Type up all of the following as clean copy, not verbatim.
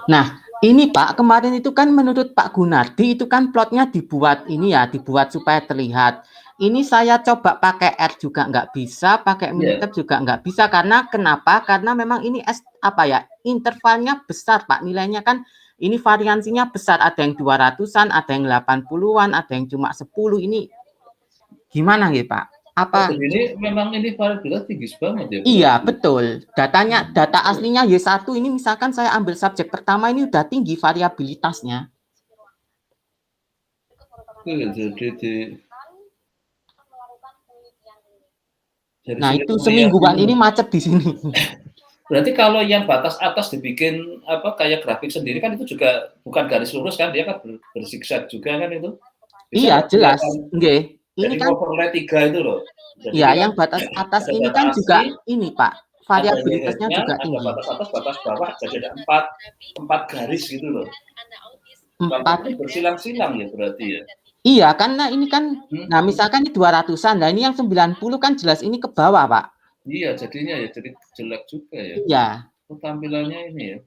Nah, ini Pak, kemarin itu kan menurut Pak Gunardi itu kan plotnya dibuat ini ya, dibuat supaya terlihat. Ini saya coba pakai R juga nggak bisa, pakai Minitab juga nggak bisa. Karena kenapa? Karena memang ini apa ya, intervalnya besar Pak. Nilainya kan ini variansinya besar. Ada yang 200-an, ada yang 80-an, ada yang cuma 10. Ini gimana ya Pak? Apa? Ini memang ini variabelnya tinggi banget ya? Iya, betul. Data aslinya Y1 ini misalkan saya ambil subjek pertama ini udah tinggi variabilitasnya. Nah, itu semingguan ini macet di sini. Berarti kalau yang batas atas dibikin apa kayak grafik sendiri kan itu juga bukan garis lurus kan, dia kan berzigzag juga kan itu? Iya, jelas. Nggih. Ini kan overlay 3 itu loh. Iya, yang batas atas ini kan juga ini Pak, variabilitasnya juga tinggi. Ada batas atas, batas bawah, jadi ada 4 garis gitu loh. 4 bersilang-silang ya berarti ya. Iya, karena ini kan, nah misalkan ini 200-an, nah ini yang 90 kan jelas ini ke bawah Pak. Iya, jadinya ya jadi jelek juga ya. Iya. Tampilannya ini ya.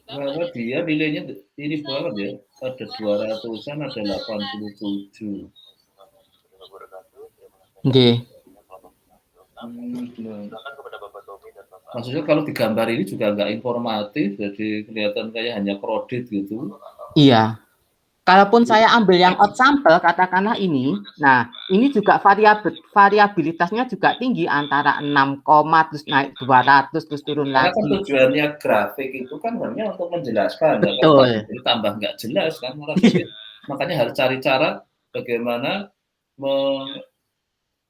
Karena dia nilainya ini banget ya, ada 200-an, ada 87. Nggih. Maksudnya kalau digambar ini juga nggak informatif, jadi kelihatan kayak hanya kredit gitu. Iya. Kalaupun saya ambil yang out sample, katakanlah ini, nah ini juga variabilitasnya juga tinggi antara 6, terus naik 200, terus turun lagi. Karena tujuannya grafik itu kan hanya untuk menjelaskan. Betul. Jadi tambah nggak jelas kan, makanya harus cari cara bagaimana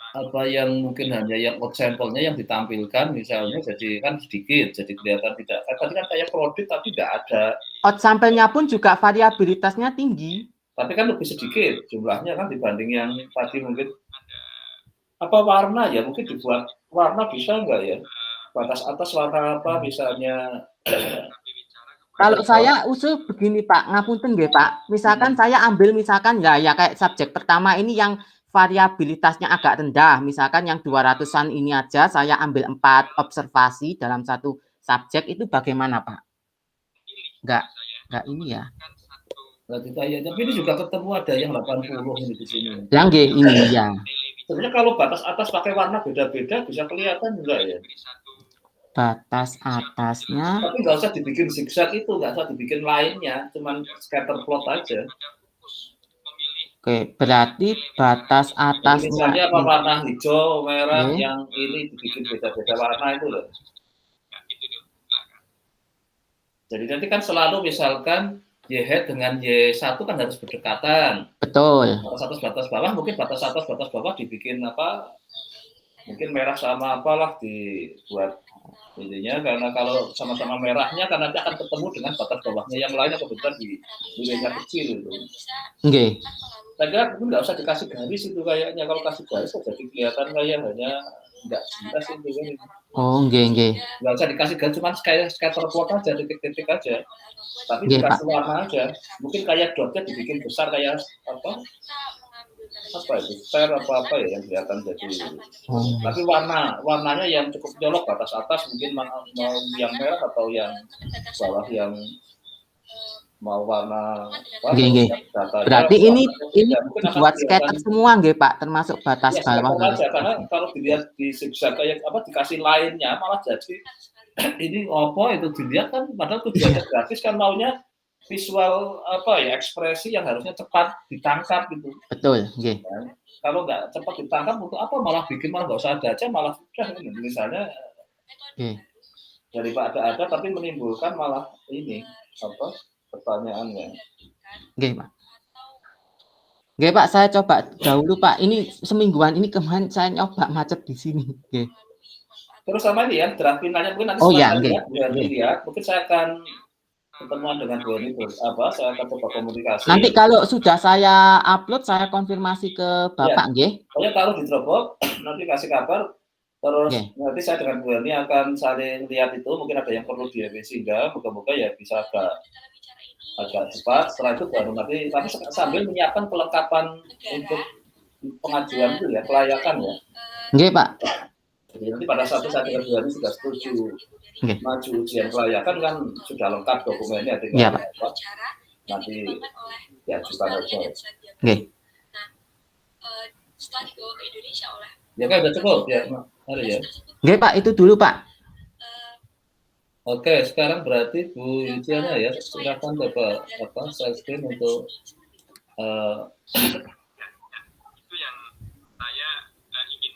apa yang mungkin hanya yang out sampelnya yang ditampilkan misalnya jadi kan sedikit, jadi kelihatan tidak. Tadi kan kayak kredit tapi nggak ada. Out sampelnya pun juga variabilitasnya tinggi. Tapi kan lebih sedikit jumlahnya kan dibanding yang tadi mungkin. Apa warna ya? Mungkin dibuat warna bisa nggak ya? Batas atas warna apa misalnya? Kalau saya usul begini Pak, ngapunten nggih Pak. Misalkan saya ambil misalkan ya kayak subjek pertama ini yang variabilitasnya agak rendah, misalkan yang 200-an ini aja saya ambil 4 observasi dalam satu subjek, itu bagaimana Pak? Enggak ini ya. Tapi ini juga ketemu ada yang 80 ini di sini. Yang ini ya. Sebenarnya kalau batas atas pakai warna beda-beda bisa kelihatan enggak ya? Batas atasnya. Tapi nggak usah dibikin zigzag itu, nggak usah dibikin lainnya, cuman scatter plot aja. Oke, berarti batas atasnya. Misalnya apa warna hijau, merah, yang ini dibikin beda-beda warna itu loh. Jadi nanti kan selalu misalkan Y dengan Y1 kan harus berdekatan. Betul. Batas atas, batas bawah, mungkin batas atas, batas bawah dibikin apa, mungkin merah sama apalah dibuat intinya, karena kalau sama-sama merahnya kan nanti akan ketemu dengan batas bawahnya yang lainnya kebetulan di nilainya kecil itu. Oke. Saya kira mungkin nggak usah dikasih garis itu kayaknya, kalau kasih garis jadi kelihatan kayak hanya nggak jelas itu kan. Oh, nggih. Nggak usah dikasih garis, cuma kayak scatter plot aja, titik-titik aja. Tapi dikasih warna aja. Mungkin kayak dotnya dibikin besar kayak apa itu, share apa ya yang kelihatan jadi. Tapi warnanya yang cukup nyolok batas atas, mungkin mau yang merah atau yang bawah yang mau warna berarti ini buat scatter semua nggih Pak, termasuk batas bawah aja, karena kalau dilihat di zigzag kayak apa dikasih lainnya malah jadi ini apa itu dilihat kan, padahal tujuannya grafis kan maunya visual apa ya, ekspresi yang harusnya cepat ditangkap gitu. Betul, nggih. Kalau nggak cepat ditangkap untuk apa malah bikin, malah nggak usah ada aja, malah sudah misalnya daripada ada tapi menimbulkan malah ini apa pertanyaannya. Nggih Pak. Nggih Pak, saya coba dahulu Pak. Ini semingguan ini kemarin saya nyoba macet di sini. Nggih. Terus sama ini ya, draft finalnya mungkin nanti lihat, mungkin saya akan pertemuan dengan Bu Eni, saya akan coba komunikasi. Nanti kalau sudah saya upload, saya konfirmasi ke Bapak, nggih. Pokoknya taruh di Dropbox, nanti kasih kabar. Terus nanti saya dengan Bu Eni akan saling lihat itu, mungkin ada yang perlu direvisi, sehingga moga-moga ya bisa agak cepat. Setelah itu baru nanti sambil menyiapkan kelengkapan untuk pengajuan itu ya, kelayakan ya. Nggih, Pak. Jadi nanti pada satu saat keduanya sudah setuju maju ujian kelayakan kan sudah lengkap dokumennya, tinggal apa, nanti diajukan aja. Nggih. Setelah dibawa ke Indonesia oleh ya kan udah cukup ya, ada ya. Nggih, Pak, itu dulu, Pak. Oke, sekarang berarti Bu Yudiana ya, silakan Bapak share screen untuk itu yang saya ingin.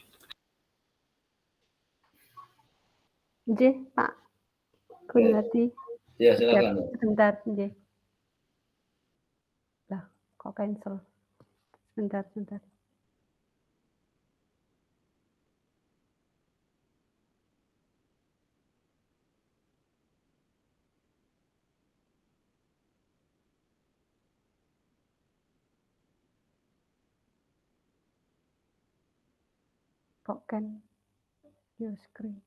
Nggih, Pak Gunardi. Ya, silakan. Sebentar, nggih. Lah, kok cancel. Sebentar. Kok kan your screen.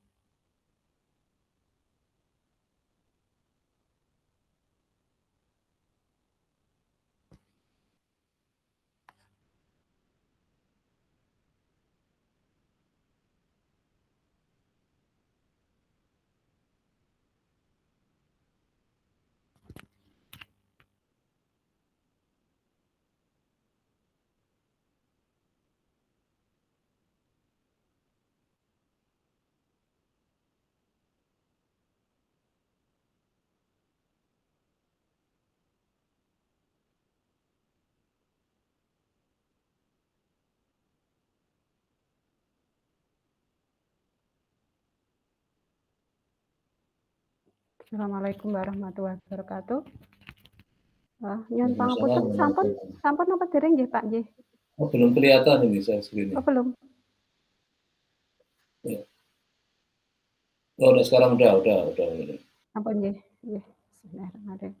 Assalamualaikum warahmatullahi wabarakatuh. Nyuwun pangapunten, sampun apa dereng nggih, Pak nggih? Oh, belum kelihatan ini saya screen. Oh, belum. Ya. Oh, sekarang udah. Ampun nggih. Bismillahirrahmanirrahim.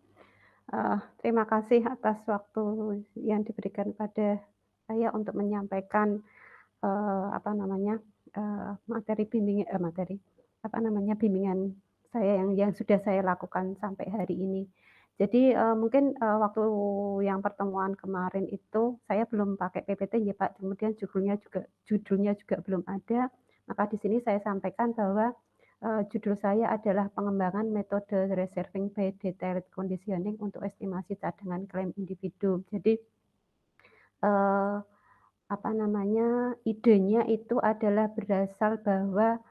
Terima kasih atas waktu yang diberikan pada saya untuk menyampaikan bimbingan saya yang sudah saya lakukan sampai hari ini. Jadi mungkin waktu yang pertemuan kemarin itu saya belum pakai PPT ya Pak, kemudian judulnya juga belum ada. Maka di sini saya sampaikan bahwa judul saya adalah pengembangan metode reserving by detailed conditioning untuk estimasi cadangan klaim individu. Jadi idenya itu adalah berasal bahwa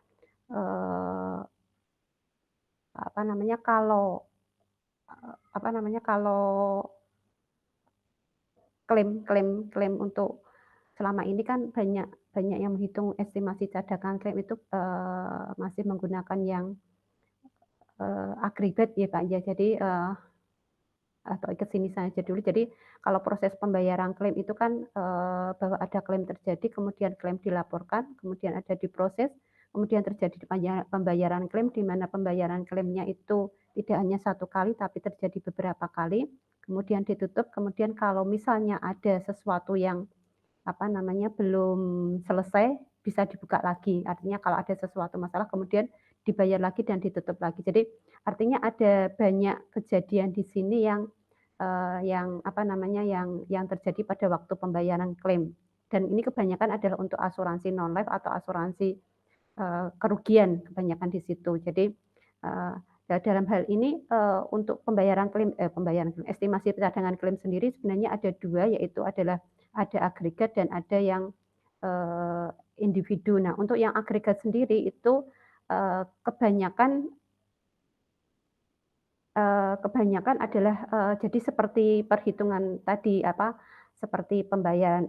kalau klaim untuk selama ini kan banyak yang menghitung estimasi cadangan klaim itu masih menggunakan yang agregat ya Pak ya. Jadi atau ke sini saja dulu. Jadi kalau proses pembayaran klaim itu kan bahwa ada klaim terjadi, kemudian klaim dilaporkan, kemudian ada diproses, kemudian terjadi pembayaran klaim di mana pembayaran klaimnya itu tidak hanya satu kali tapi terjadi beberapa kali, kemudian ditutup, kemudian kalau misalnya ada sesuatu yang belum selesai bisa dibuka lagi. Artinya kalau ada sesuatu masalah kemudian dibayar lagi dan ditutup lagi. Jadi artinya ada banyak kejadian di sini yang terjadi pada waktu pembayaran klaim. Dan ini kebanyakan adalah untuk asuransi non-life atau asuransi kerugian kebanyakan di situ. Jadi dalam hal ini untuk pembayaran klaim, estimasi cadangan klaim sendiri sebenarnya ada dua, yaitu adalah ada agregat dan ada yang individu. Nah, untuk yang agregat sendiri itu kebanyakan adalah jadi seperti perhitungan tadi seperti pembayaran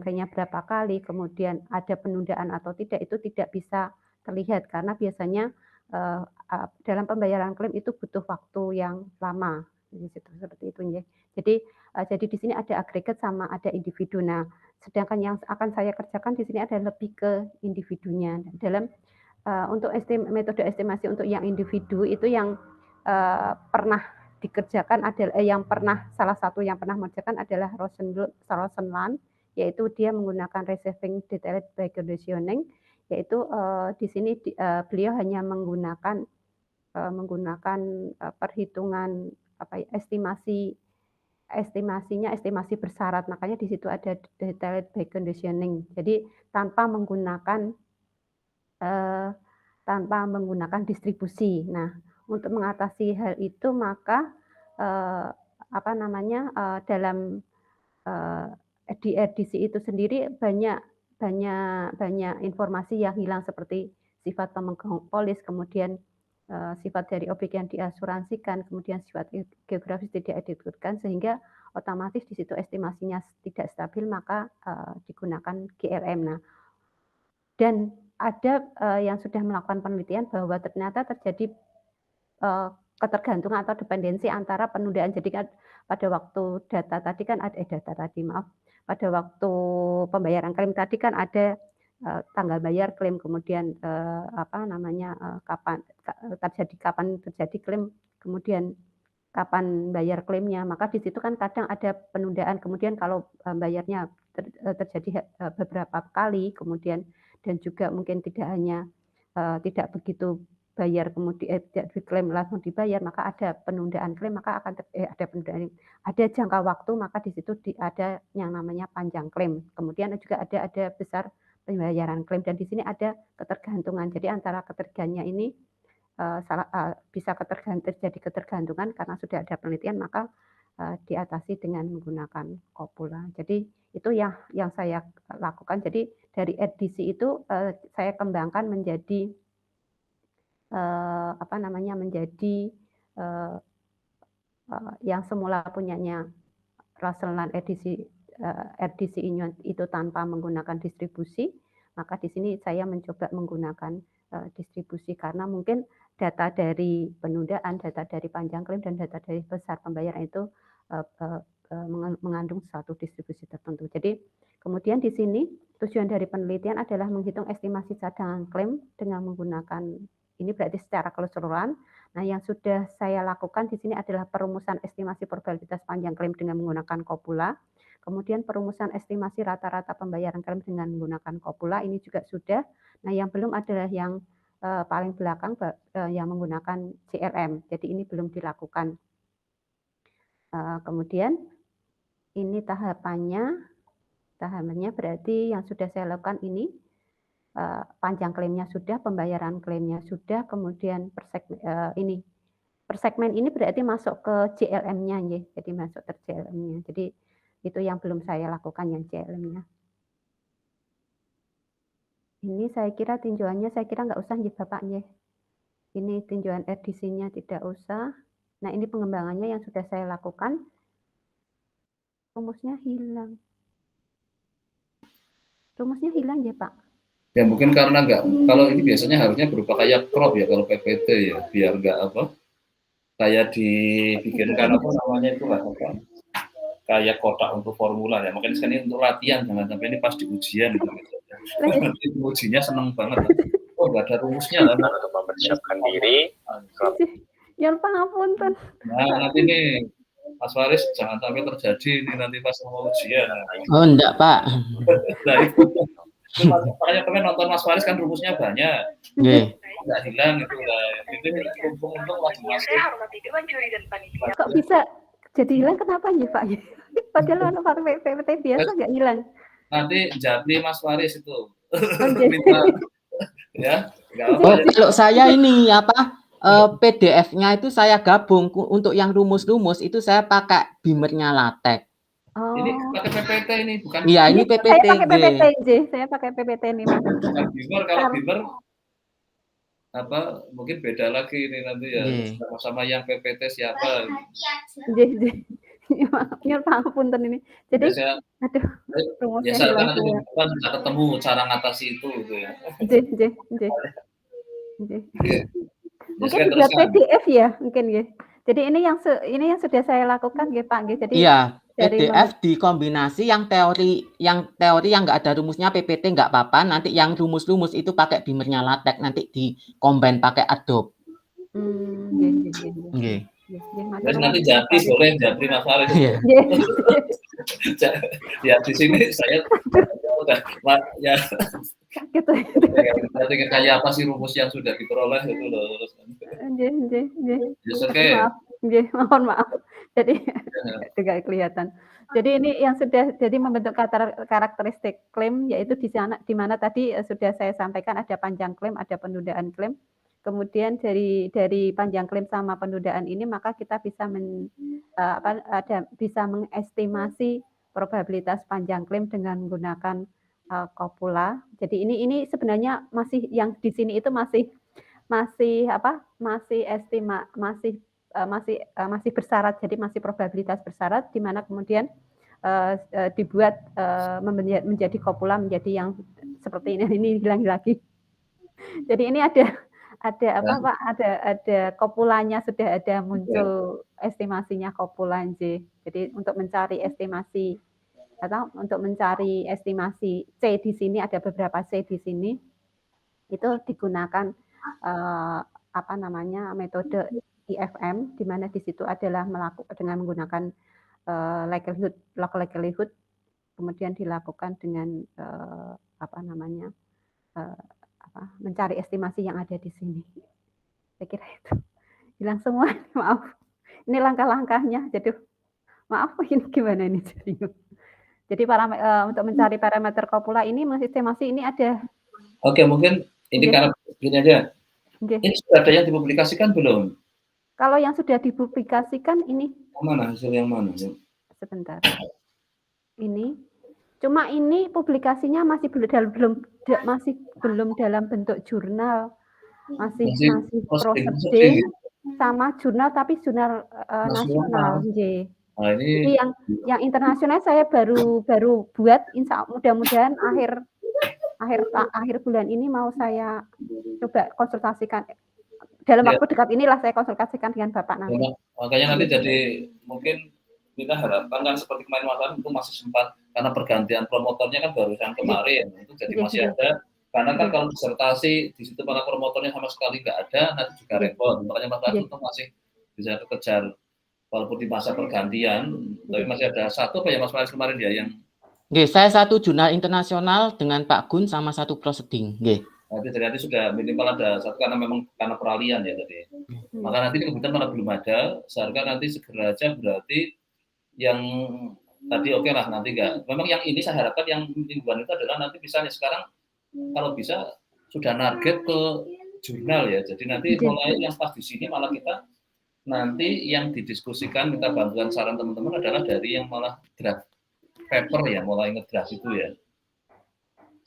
klaimnya berapa kali, kemudian ada penundaan atau tidak, itu tidak bisa terlihat karena biasanya dalam pembayaran klaim itu butuh waktu yang lama seperti itu ya. Jadi di sini ada agregat sama ada individu. Nah, sedangkan yang akan saya kerjakan di sini adalah lebih ke individunya. Dalam untuk metode estimasi untuk yang individu itu yang pernah dikerjakan adalah salah satu yang pernah mengerjakan adalah Rosenland, yaitu dia menggunakan reserving detailed by conditioning, yaitu di sini beliau hanya menggunakan perhitungan estimasi estimasinya estimasi bersyarat, makanya di situ ada detailed by conditioning. Jadi tanpa menggunakan distribusi. Nah, untuk mengatasi hal itu maka dalam di edisi itu sendiri banyak informasi yang hilang seperti sifat monopolis, kemudian sifat dari objek yang diasuransikan, kemudian sifat geografis tidak ditentukan, sehingga otomatis di situ estimasinya tidak stabil, maka digunakan GLM. Nah, dan ada yang sudah melakukan penelitian bahwa ternyata terjadi ketergantungan atau dependensi antara penundaan. Jadi kan pada waktu pada waktu pembayaran klaim tadi kan ada tanggal bayar klaim, kemudian kapan terjadi klaim, kemudian kapan bayar klaimnya. Maka di situ kan kadang ada penundaan, kemudian kalau bayarnya terjadi beberapa kali, kemudian dan juga mungkin tidak hanya tidak begitu bayar kemudian tidak diklaim langsung dibayar, maka ada penundaan klaim, maka akan ada jangka waktu, maka di situ ada yang namanya panjang klaim. Kemudian juga ada besar pembayaran klaim, dan di sini ada ketergantungan. Jadi antara ketiganya ini bisa terjadi ketergantungan karena sudah ada penelitian, maka diatasi dengan menggunakan kopula. Jadi itu yang saya lakukan. Jadi dari edisi itu saya kembangkan menjadi yang semula punyanya Russell edisi itu tanpa menggunakan distribusi, maka di sini saya mencoba menggunakan distribusi karena mungkin data dari penundaan, data dari panjang klaim, dan data dari besar pembayaran itu mengandung suatu distribusi tertentu. Jadi kemudian di sini tujuan dari penelitian adalah menghitung estimasi cadangan klaim dengan menggunakan ini berarti secara keseluruhan. Nah, yang sudah saya lakukan di sini adalah perumusan estimasi probabilitas panjang klaim dengan menggunakan kopula. Kemudian perumusan estimasi rata-rata pembayaran klaim dengan menggunakan kopula, ini juga sudah. Nah, yang belum adalah yang paling belakang yang menggunakan CLM. Jadi ini belum dilakukan. Kemudian ini tahapannya berarti yang sudah saya lakukan ini panjang klaimnya sudah, pembayaran klaimnya sudah, kemudian per segmen ini berarti masuk ke CLM-nya ya. Jadi masuk ke CLM-nya. Jadi itu yang belum saya lakukan yang CLM-nya. Ini saya kira tinjauannya nggak usah ya Bapak ya. Ini tinjauan edisinya tidak usah. Nah, ini pengembangannya yang sudah saya lakukan. Rumusnya hilang. Rumusnya hilang ya Pak. Ya mungkin karena kalau ini biasanya harusnya berupa kayak crop ya kalau PPT ya, biar nggak kayak dibikinkan namanya itu lah kayak kotak untuk formula ya. Makanya sekarang ini untuk latihan, jangan sampai ini pas di ujian gitu. Nanti ujinya seneng banget. Oh nggak ada rumusnya lah. Untuk mempersiapkan diri. Ya pangapunten. Nah nanti nih Mas Faris jangan sampai terjadi ini nanti pas mau ujian. Oh enggak Pak. Nah itu. Makanya pengen nonton Mas Faris kan rumusnya banyak. Nggak hilang itu lah. Itu untung langsung masuk. Kok bisa jadi hilang kenapa ya Pak? Padahal pakai PPT biasa nggak hilang. Nanti jadi Mas Faris itu. Ya. Kalau saya ini PDF-nya itu saya gabung untuk yang rumus-rumus itu saya pakai Beamer-nya LaTeX. Oh. Ini pakai PPT ini bukan? Iya, ini PPT. Saya pakai PPT J. Saya pakai PPT ini Mas. Beamer, kalau Beamer mungkin beda lagi ini nanti ya. Sama-sama yang PPT siapa? J. Nyuwun pangapunten ini. Jadi biasa nanti bisa ketemu cara ngatasi itu gitu ya. J. Mungkin buat PDF ya, mungkin ya. Jadi ini yang sudah saya lakukan ya Pak. Jadi iya, PDF dikombinasi yang teori yang nggak ada rumusnya PPT nggak apa-apa. Nanti yang rumus-rumus itu pakai Beamer-nya LaTeX, nanti di-combine pakai Adobe. Terus nanti jadi boleh jadi Mas Faris. Ya di sini saya udah ya. Gitu. Nanti kayak apa sih rumus yang sudah diperoleh itu loh. Mohon maaf. Jadi tidak kelihatan. Jadi ini yang sudah jadi membentuk karakteristik klaim, yaitu di mana tadi sudah saya sampaikan ada panjang klaim, ada penundaan klaim. Kemudian dari panjang klaim sama penundaan ini maka kita bisa bisa mengestimasi probabilitas panjang klaim dengan menggunakan kopula. Jadi ini sebenarnya masih yang di sini itu masih bersyarat, jadi masih probabilitas bersyarat, di mana kemudian dibuat menjadi kopula menjadi yang seperti ini hilang lagi. Jadi ini ada Pak, ada kopulanya, sudah ada muncul estimasinya kopula J. Jadi untuk mencari estimasi C di sini, ada beberapa C di sini, itu digunakan metode IFM, di mana di situ adalah dengan menggunakan log likelihood, kemudian dilakukan dengan mencari estimasi yang ada di sini. Saya kira itu. Hilang semua, maaf. Ini langkah-langkahnya, jadi maaf ini gimana ini jadinya. Jadi untuk mencari parameter kopula ini estimasi ini ada. Oke, mungkin ini karena begini aja. Ini sudah ada yang dipublikasikan belum? Kalau yang sudah dipublikasikan ini. Mana hasil yang mana? Sebentar. Ini. Cuma ini publikasinya masih belum dalam bentuk jurnal. Masih proceeding sama jurnal, tapi jurnal nasional. Nah, ini jadi yang internasional saya baru buat, mudah-mudahan akhir bulan ini mau saya coba konsultasikan. Dalam waktu dekat inilah saya konsultasikan dengan Bapak nanti. Makanya nanti jadi mungkin kita harapkan kan seperti kemarin itu masih sempat, karena pergantian promotornya kan barusan kemarin, itu jadi masih ada. Karena kan kalau disertasi di situ para promotornya sama sekali nggak ada, nanti juga repot. Makanya Mas Rasul itu masih bisa kejar walaupun di masa pergantian, tapi masih ada satu apa ya Mas Faris kemarin ya yang. Saya satu jurnal internasional dengan Pak Gun sama satu proceeding. Nanti sudah minimal ada satu karena peralihan ya tadi. Maka nanti kebetulan mana belum ada, seharusnya nanti segera aja berarti yang tadi oke lah nanti enggak. Memang yang ini saya harapkan yang mingguan itu adalah nanti misalnya sekarang kalau bisa sudah target ke jurnal ya. Jadi nanti mulai yang pas di sini malah kita nanti yang didiskusikan minta bantuan saran teman-teman adalah dari yang malah draft paper ya, mulai ngedraft itu ya.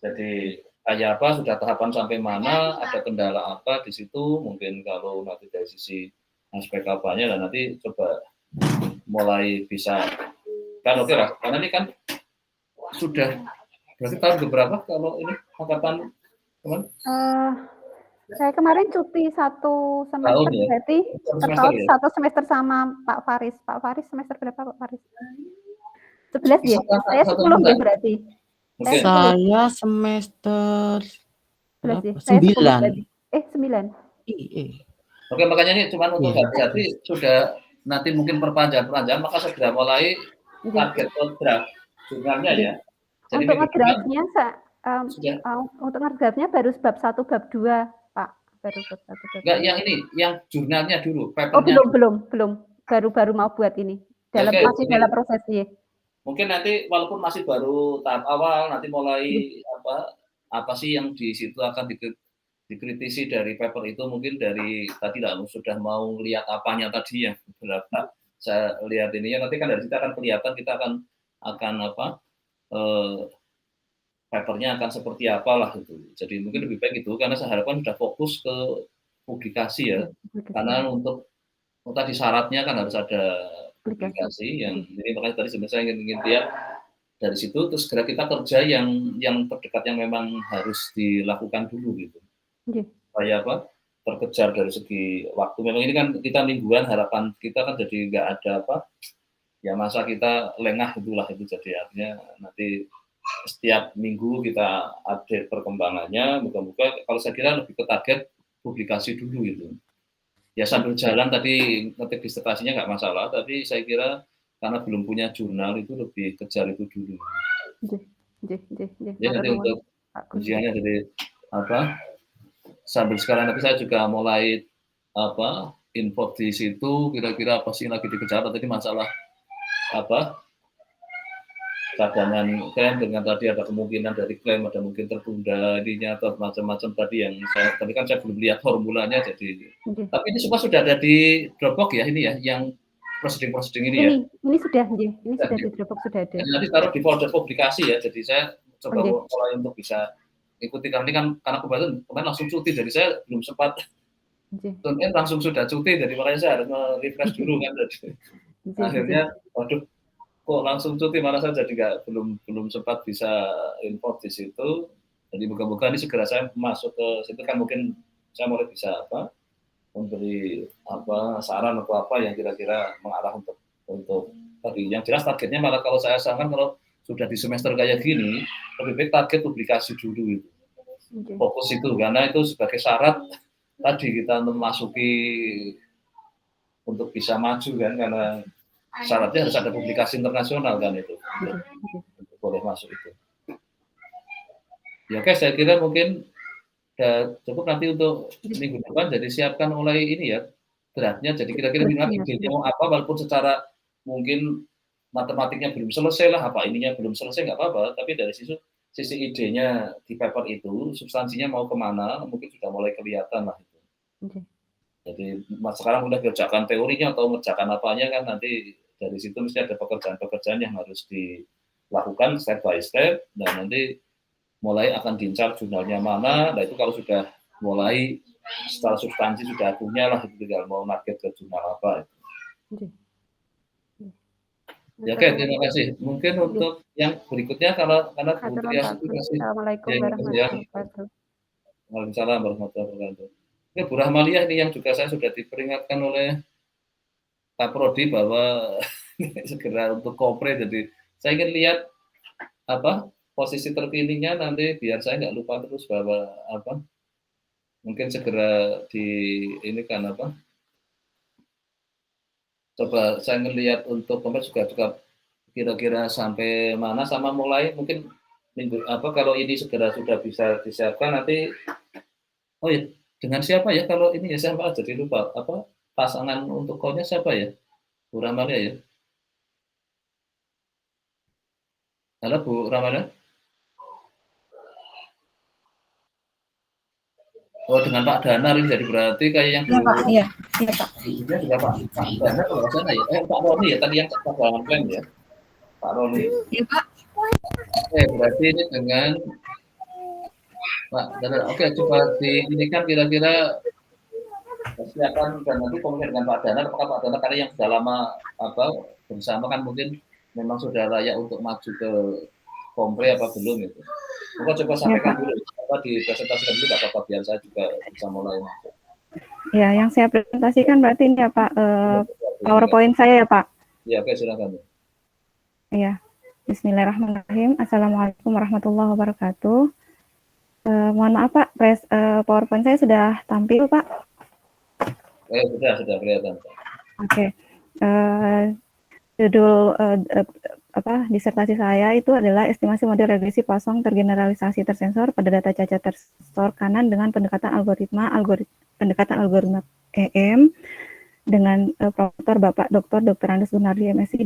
Jadi kayak apa, sudah tahapan sampai mana, ada kendala apa di situ, mungkin kalau nanti dari sisi aspek apanya, dan nanti coba mulai bisa, kan oke lah, karena ini kan sudah berarti tahun beberapa kalau ini angkatan teman? Saya kemarin cuti 1 semester ya? Berarti satu semester sama Pak Faris. Pak Faris semester berapa Pak Faris? 11 ya? Saya 10 ya berarti. Saya semester 9. 9. Oke, makanya ini cuma untuk hati-hati sudah nanti mungkin perpanjang, maka segera mulai target draft jurnalnya ya. Jadi untuk ngedraftnya untuk ngedraftnya baru bab 1, bab 2, Pak. Baru bab 1, bab 2. Enggak, yang ini, yang jurnalnya dulu, papernya. Belum. Baru mau buat ini. Masih dalam proses ya. Mungkin nanti walaupun masih baru tahap awal, nanti mulai apa sih yang di situ akan dikritisi dari paper itu, mungkin dari tadi lah sudah mau lihat apanya tadi yang berapa saya lihat ini ya, nanti kan dari situ akan kelihatan kita akan papernya akan seperti apalah itu. Jadi mungkin lebih baik itu karena saya harapkan sudah fokus ke publikasi ya, karena untuk tadi syaratnya kan harus ada publikasi yang ini, makanya tadi sebenarnya saya ingin lihat dari situ, terus segera kita kerja yang terdekat yang memang harus dilakukan dulu gitu. Supaya terkejar dari segi waktu. Memang ini kan kita mingguan, harapan kita kan jadi nggak ada ya masa kita lengah itulah itu, jadi artinya nanti setiap minggu kita update perkembangannya. Moga-moga kalau saya kira lebih ke target publikasi dulu gitu. Ya sambil jalan tadi ngetik disertasinya nggak masalah, tapi saya kira karena belum punya jurnal itu lebih kejar itu dulu. Ya nanti untuk ujiannya jadi sambil sekarang nanti saya juga mulai info di situ kira-kira apa sih lagi dikejar tadi masalah apa cadangan klaim dengan tadi ada kemungkinan dari klaim ada mungkin tertunda ininya atau macam-macam tadi yang saya tapi kan saya belum lihat formulanya jadi tapi ini semua sudah ada di Dropbox ya ini ya yang proceeding ini ya ini sudah di Dropbox sudah ada nanti taruh di folder publikasi ya jadi saya coba mulai untuk bisa ikuti karena kemarin langsung cuti jadi saya belum sempat langsung sudah cuti jadi makanya saya harus refresh dulu kan akhirnya waduh kok langsung cuti malah saya jadi belum sempat bisa import di situ jadi moga-moga ini segera saya masuk ke situ kan mungkin saya mulai bisa memberi saran atau apa yang kira-kira mengarah untuk tadi yang jelas targetnya malah kalau saya sarankan kalau sudah di semester kayak gini lebih baik target publikasi dulu itu fokus itu karena itu sebagai syarat tadi kita memasuki untuk bisa maju kan karena syaratnya harus ada publikasi internasional kan itu untuk boleh masuk itu ya oke saya kira mungkin cukup nanti untuk minggu depan jadi siapkan mulai ini ya draftnya jadi kira-kira idenya mau apa walaupun secara mungkin matematiknya belum selesai lah apa ininya belum selesai nggak apa-apa tapi dari sisi idenya di paper itu substansinya mau kemana mungkin sudah mulai kelihatan lah itu jadi sekarang udah kerjakan teorinya atau mengerjakan apanya kan nanti dari situ mesti ada pekerjaan-pekerjaan yang harus dilakukan step by step dan nanti mulai akan diincar jurnalnya mana. Nah itu kalau sudah mulai secara substansi sudah punya lah itu tinggal mau target ke jurnal apa. Ya oke, terima kasih. Mungkin untuk yang berikutnya karena Bu Trias itu masih Assalamualaikum warahmatullahi wabarakatuh. Waalaikumsalam warahmatullahi wabarakatuh. Ini Bu Rahmaliah ini yang juga saya sudah diperingatkan oleh Pak Prodi bahwa segera untuk kopre jadi saya ingin lihat posisi terkininya nanti biar saya nggak lupa terus bahwa mungkin segera di ini kan coba saya ngelihat untuk kompres juga kira-kira sampai mana sama mulai mungkin minggu kalau ini segera sudah bisa disiapkan nanti oh ya dengan siapa ya kalau ini ya saya jadi lupa pasangan untuk call-nya siapa ya Bu Ramalia ya halo Bu Ramalia oh dengan Pak Danar ini jadi berarti kayak yang iya Pak iya Pak ini juga Pak Danar kalau sana ya Pak Roni ya tadi yang Pak Danar ya Pak Roni iya Pak berarti ini dengan Pak Danar oke coba ini kan kira-kira silakan dan nanti komunikasi dengan Pak Danar apakah Pak Danar karena yang sudah lama bersama kan mungkin memang sudah layak untuk maju ke kompre apa belum itu coba sampaikan dulu di presentasikan dulu nggak apa-apa biar saya juga bisa mulai masuk ya yang saya presentasikan berarti ini ya Pak PowerPoint saya ya Pak ya oke silakan ya Bismillahirrahmanirrahim Assalamualaikum warahmatullahi wabarakatuh mohon maaf Pak PowerPoint saya sudah tampil Pak sudah kelihatan. Oke. Judul disertasi saya itu adalah estimasi model regresi Poisson tergeneralisasi tersensor pada data cacat tersensor kanan dengan pendekatan algoritma EM dengan promotor Bapak Dr. Andus Gunardi MSc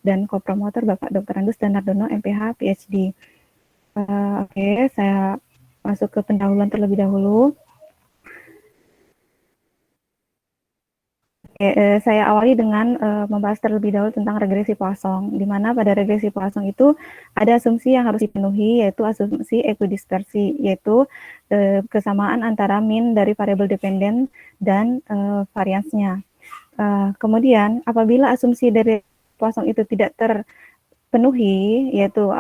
dan kopromotor Bapak Dr. Andus Danardono MPH PhD. Oke, saya masuk ke pendahuluan terlebih dahulu. Saya awali dengan membahas terlebih dahulu tentang regresi Poisson, di mana pada regresi Poisson itu ada asumsi yang harus dipenuhi, yaitu asumsi equidispersi, yaitu kesamaan antara mean dari variabel dependen dan variansnya. Kemudian, apabila asumsi dari Poisson itu tidak terpenuhi, yaitu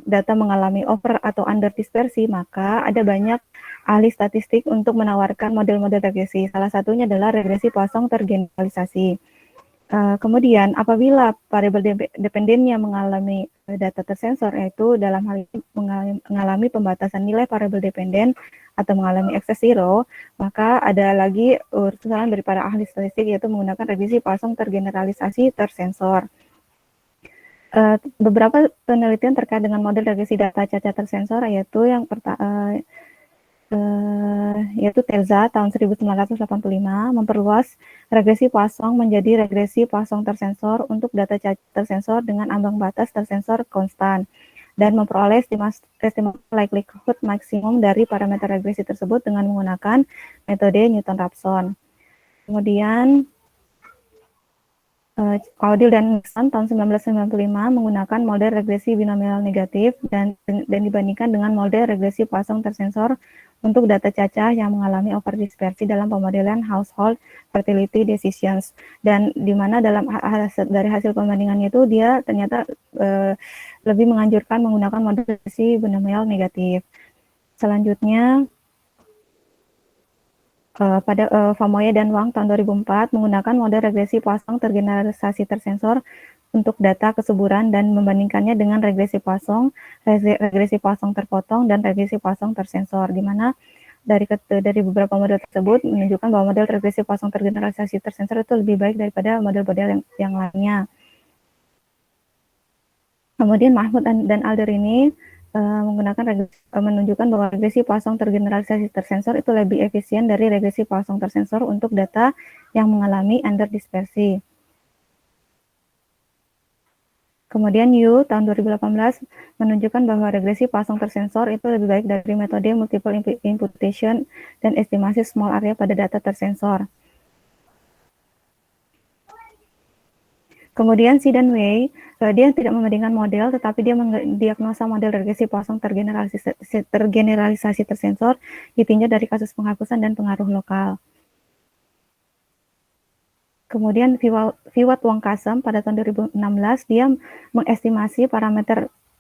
data mengalami over atau under dispersi, maka ada banyak ahli statistik untuk menawarkan model-model regresi. Salah satunya adalah regresi Poisson tergeneralisasi. Kemudian, apabila variabel dependennya mengalami data tersensor, yaitu dalam hal ini mengalami pembatasan nilai variabel dependen atau mengalami excess zero, maka ada lagi urusan dari para ahli statistik yaitu menggunakan regresi Poisson tergeneralisasi tersensor. Beberapa penelitian terkait dengan model regresi data cacat tersensor yaitu yang yaitu Terza tahun 1985 memperluas regresi Poisson menjadi regresi Poisson tersensor untuk data cacat tersensor dengan ambang batas tersensor konstan dan memperoleh estimasi likelihood maksimum dari parameter regresi tersebut dengan menggunakan metode Newton-Raphson. Kemudian Caudil dan Nixon tahun 1995 menggunakan model regresi binomial negatif dan dibandingkan dengan model regresi Poisson tersensor untuk data cacah yang mengalami overdispersi dalam pemodelan household fertility decisions, dan di mana dari hasil pembandingannya itu dia ternyata lebih menganjurkan menggunakan model regresi binomial negatif. Selanjutnya pada Famoye dan Wang tahun 2004 menggunakan model regresi Poisson tergeneralisasi tersensor untuk data kesuburan dan membandingkannya dengan regresi Poisson terpotong, dan regresi Poisson tersensor, di mana dari beberapa model tersebut menunjukkan bahwa model regresi Poisson tergeneralisasi tersensor itu lebih baik daripada model-model yang lainnya. Kemudian Mahmud dan Alder ini menunjukkan bahwa regresi Poisson tergeneralisasi tersensor itu lebih efisien dari regresi Poisson tersensor untuk data yang mengalami underdispersi. Kemudian Yu tahun 2018 menunjukkan bahwa regresi Poisson tersensor itu lebih baik dari metode multiple imputation dan estimasi small area pada data tersensor. Kemudian Xi dan Wei, dia tidak membandingkan model, tetapi dia mendiagnosa model regresi Poisson tergeneralisasi tersensor ditinjau dari kasus penghapusan dan pengaruh lokal. Kemudian Viwat Wongkasem pada tahun 2016 dia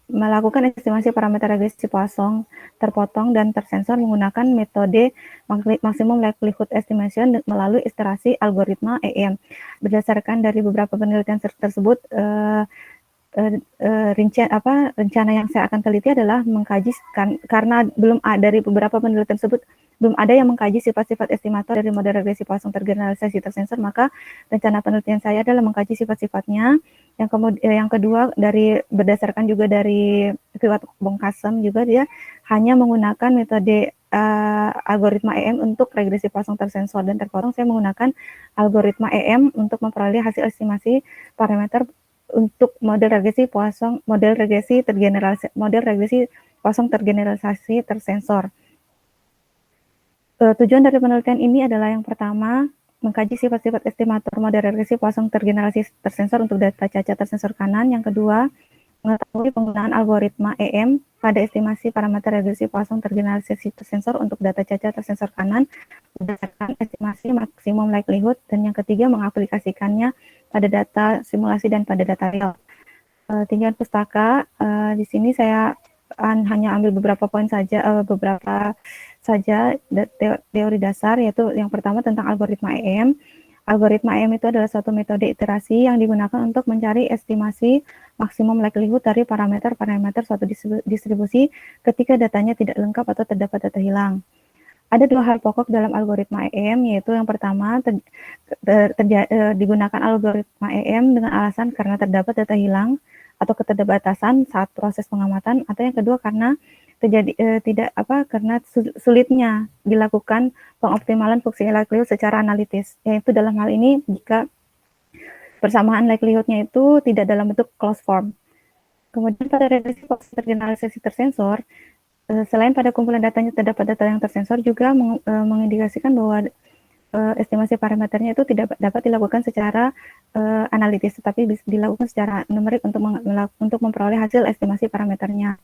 melakukan estimasi parameter regresi Poisson terpotong dan tersensor menggunakan metode maximum likelihood estimation melalui iterasi algoritma EM. Berdasarkan dari beberapa penelitian tersebut, rencana yang saya akan teliti adalah mengkaji, karena dari beberapa penelitian tersebut belum ada yang mengkaji sifat-sifat estimator dari model regresi Poisson tergeneralisasi tersensor, maka rencana penelitian saya adalah mengkaji sifat-sifatnya. Yang kedua, berdasarkan juga dari Viwat Wongkasem juga, dia hanya menggunakan metode algoritma EM untuk regresi Poisson tersensor dan terpotong. Saya menggunakan algoritma EM untuk memperoleh hasil estimasi parameter untuk model regresi Poisson tergeneralisasi tersensor. Tujuan dari penelitian ini adalah yang pertama, mengkaji sifat-sifat estimator model regresi Poisson tergeneralisasi tersensor untuk data cacat tersensor kanan. Yang kedua, mengetahui penggunaan algoritma EM pada estimasi parameter regresi Poisson tergeneralisasi tersensor untuk data cacat tersensor kanan berdasarkan estimasi maksimum likelihood. Dan yang ketiga, mengaplikasikannya pada data simulasi dan pada data real. Tinjauan pustaka, di sini saya hanya ambil beberapa poin saja, teori dasar, yaitu yang pertama tentang algoritma EM. Algoritma EM itu adalah suatu metode iterasi yang digunakan untuk mencari estimasi maksimum likelihood dari parameter-parameter suatu distribusi ketika datanya tidak lengkap atau terdapat data hilang. Ada dua hal pokok dalam algoritma EM, yaitu yang pertama digunakan algoritma EM dengan alasan karena terdapat data hilang atau keterbatasan saat proses pengamatan, atau yang kedua karena karena sulitnya dilakukan pengoptimalan fungsi likelihood secara analitis, yaitu dalam hal ini jika persamaan likelihoodnya itu tidak dalam bentuk closed form. Kemudian pada regresi Poisson tergeneralisasi tersensor, selain pada kumpulan datanya terdapat data yang tersensor, juga mengindikasikan bahwa estimasi parameternya itu tidak dapat dilakukan secara analitis, tetapi bisa dilakukan secara numerik untuk memperoleh hasil estimasi parameternya.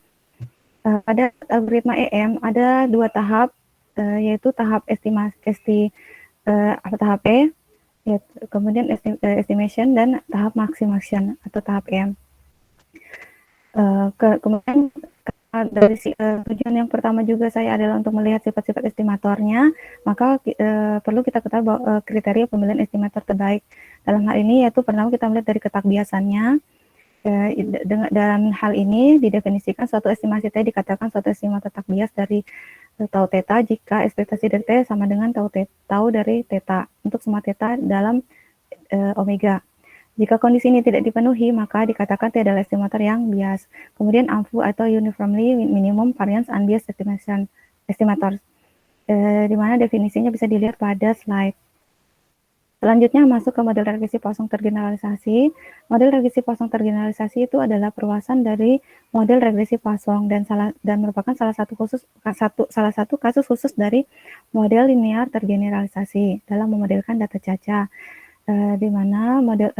Pada algoritma EM ada dua tahap, yaitu tahap tahap E, kemudian estimation, dan tahap maximization atau tahap M. Kemudian dari tujuan yang pertama juga saya adalah untuk melihat sifat-sifat estimatornya, maka perlu kita ketahui bahwa kriteria pemilihan estimator terbaik dalam hal ini yaitu pertama kita melihat dari ketakbiasannya. Dalam hal ini didefinisikan suatu estimasi T dikatakan suatu estimator takbias dari tau theta jika ekspektasi dari T sama dengan tau dari theta untuk semua theta dalam omega. Jika kondisi ini tidak dipenuhi, maka dikatakan T adalah estimator yang bias. Kemudian AMFU atau Uniformly Minimum Variance Unbiased Estimator. di mana definisinya bisa dilihat pada slide. Selanjutnya masuk ke model regresi Poisson tergeneralisasi. Model regresi Poisson tergeneralisasi itu adalah perluasan dari model regresi Poisson dan merupakan salah satu kasus khusus dari model linear tergeneralisasi dalam memodelkan data caca, di mana model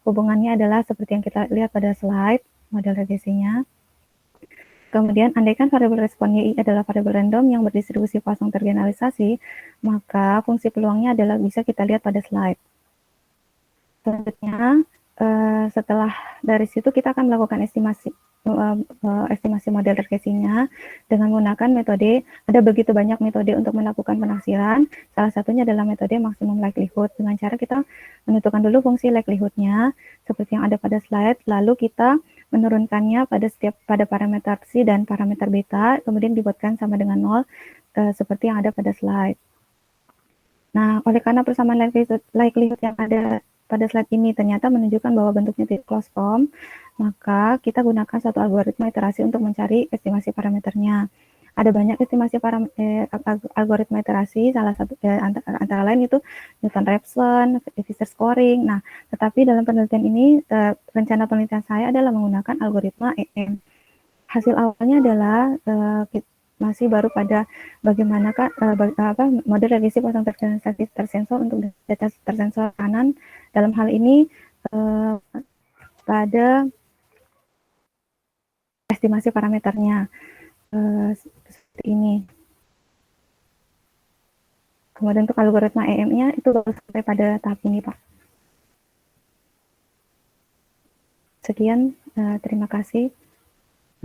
hubungannya adalah seperti yang kita lihat pada slide model regresinya. Kemudian, andaikan variabel respon Y adalah variabel random yang berdistribusi Poisson tergeneralisasi, maka fungsi peluangnya adalah bisa kita lihat pada slide. Selanjutnya, setelah dari situ kita akan melakukan estimasi model regresinya dengan menggunakan metode, ada begitu banyak metode untuk melakukan penafsiran, salah satunya adalah metode maksimum likelihood, dengan cara kita menentukan dulu fungsi likelihood-nya, seperti yang ada pada slide, lalu kita menurunkannya pada parameter psi dan parameter beta, kemudian dibuatkan sama dengan 0, seperti yang ada pada slide. Nah, oleh karena persamaan likelihood yang ada pada slide ini ternyata menunjukkan bahwa bentuknya tidak closed form, maka kita gunakan satu algoritma iterasi untuk mencari estimasi parameternya. Ada banyak estimasi algoritma iterasi, salah satu antara lain itu Newton-Raphson, Fisher scoring. Nah, tetapi dalam penelitian ini rencana penelitian saya adalah menggunakan algoritma EM. Hasil awalnya adalah masih baru pada bagaimanakah model regresi Poisson tergeneralisasi tersensor untuk data tersensor kanan. Dalam hal ini pada estimasi parameternya seperti ini. Kemudian untuk algoritma EM-nya itu baru sampai pada tahap ini, Pak. Sekian, terima kasih.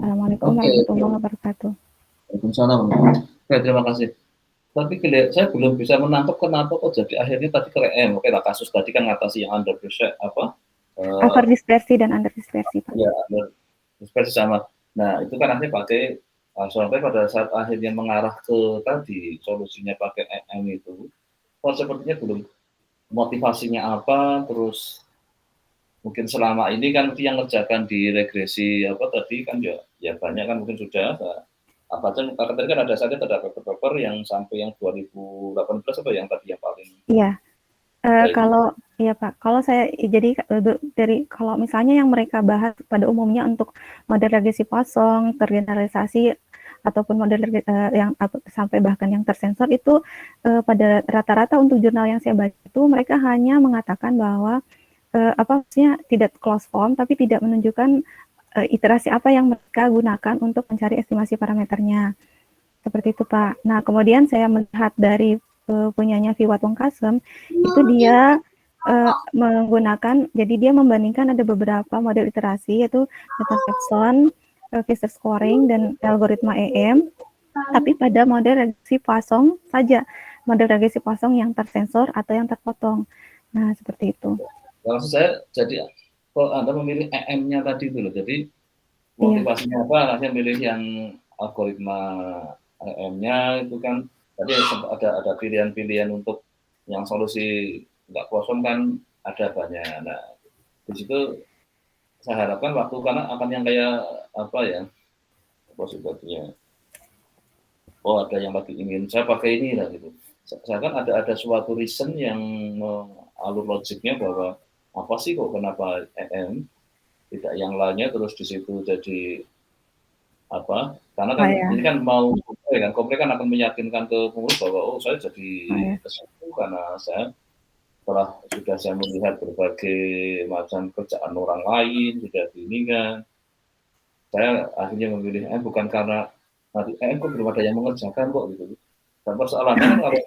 Assalamualaikum warahmatullahi wabarakatuh. Waalaikumsalam. Oke, terima kasih. Tapi saya belum bisa menangkap kenapa kok jadi akhirnya tadi ke EM. Oke lah, kasus tadi kan ngatasi yang under Overdispersi dan underdispersi, Pak. Ya, underdispersi sama. Nah, itu kan nanti pakai sampai pada saat akhirnya mengarah ke tadi solusinya pakai EM itu, kok sepertinya belum motivasinya apa, terus mungkin selama ini kan yang ngerjakan di regresi tadi kan ya banyak kan mungkin sudah tadi kan ada saja ada paper yang sampai yang 2018 yang tadi yang paling. Iya. Kalau iya Pak, kalau saya jadi dari kalau misalnya yang mereka bahas pada umumnya untuk model regresi Poisson, tergeneralisasi ataupun model yang sampai bahkan yang tersensor itu pada rata-rata untuk jurnal yang saya baca itu mereka hanya mengatakan bahwa maksudnya tidak closed form tapi tidak menunjukkan iterasi apa yang mereka gunakan untuk mencari estimasi parameternya. Seperti itu Pak. Nah, kemudian saya melihat dari punyanya Viwat Wongkasem itu dia menggunakan, jadi dia membandingkan ada beberapa model iterasi yaitu Newton-Raphson, Fisher scoring dan algoritma EM, tapi pada model regresi Poisson saja, model regresi Poisson yang tersensor atau yang terpotong. Nah, seperti itu. Maksud saya jadi kok Anda memilih EM-nya tadi itu loh. Jadi motivasinya apa? Saya milih yang algoritma EM-nya itu kan tadi ada pilihan-pilihan untuk yang solusi nggak kosong kan ada banyak. Nah, di situ saya harapkan waktu karena akan yang kayak sebetulnya ada yang lagi ingin saya pakai ini lah gitu. Saya kan ada suatu reason yang alur logiknya bahwa apa sih kok kenapa EM tidak yang lainnya terus di situ jadi karena kan ini kan mau Komplek kan akan meyakinkan ke pengurus bahwa saya jadi kesulitan karena sudah saya melihat berbagai macam kerjaan orang lain sudah ini kan saya akhirnya memilih bukan karena nanti kok belum ada yang mengerjakan kok gitu. Dan persoalannya kan kalau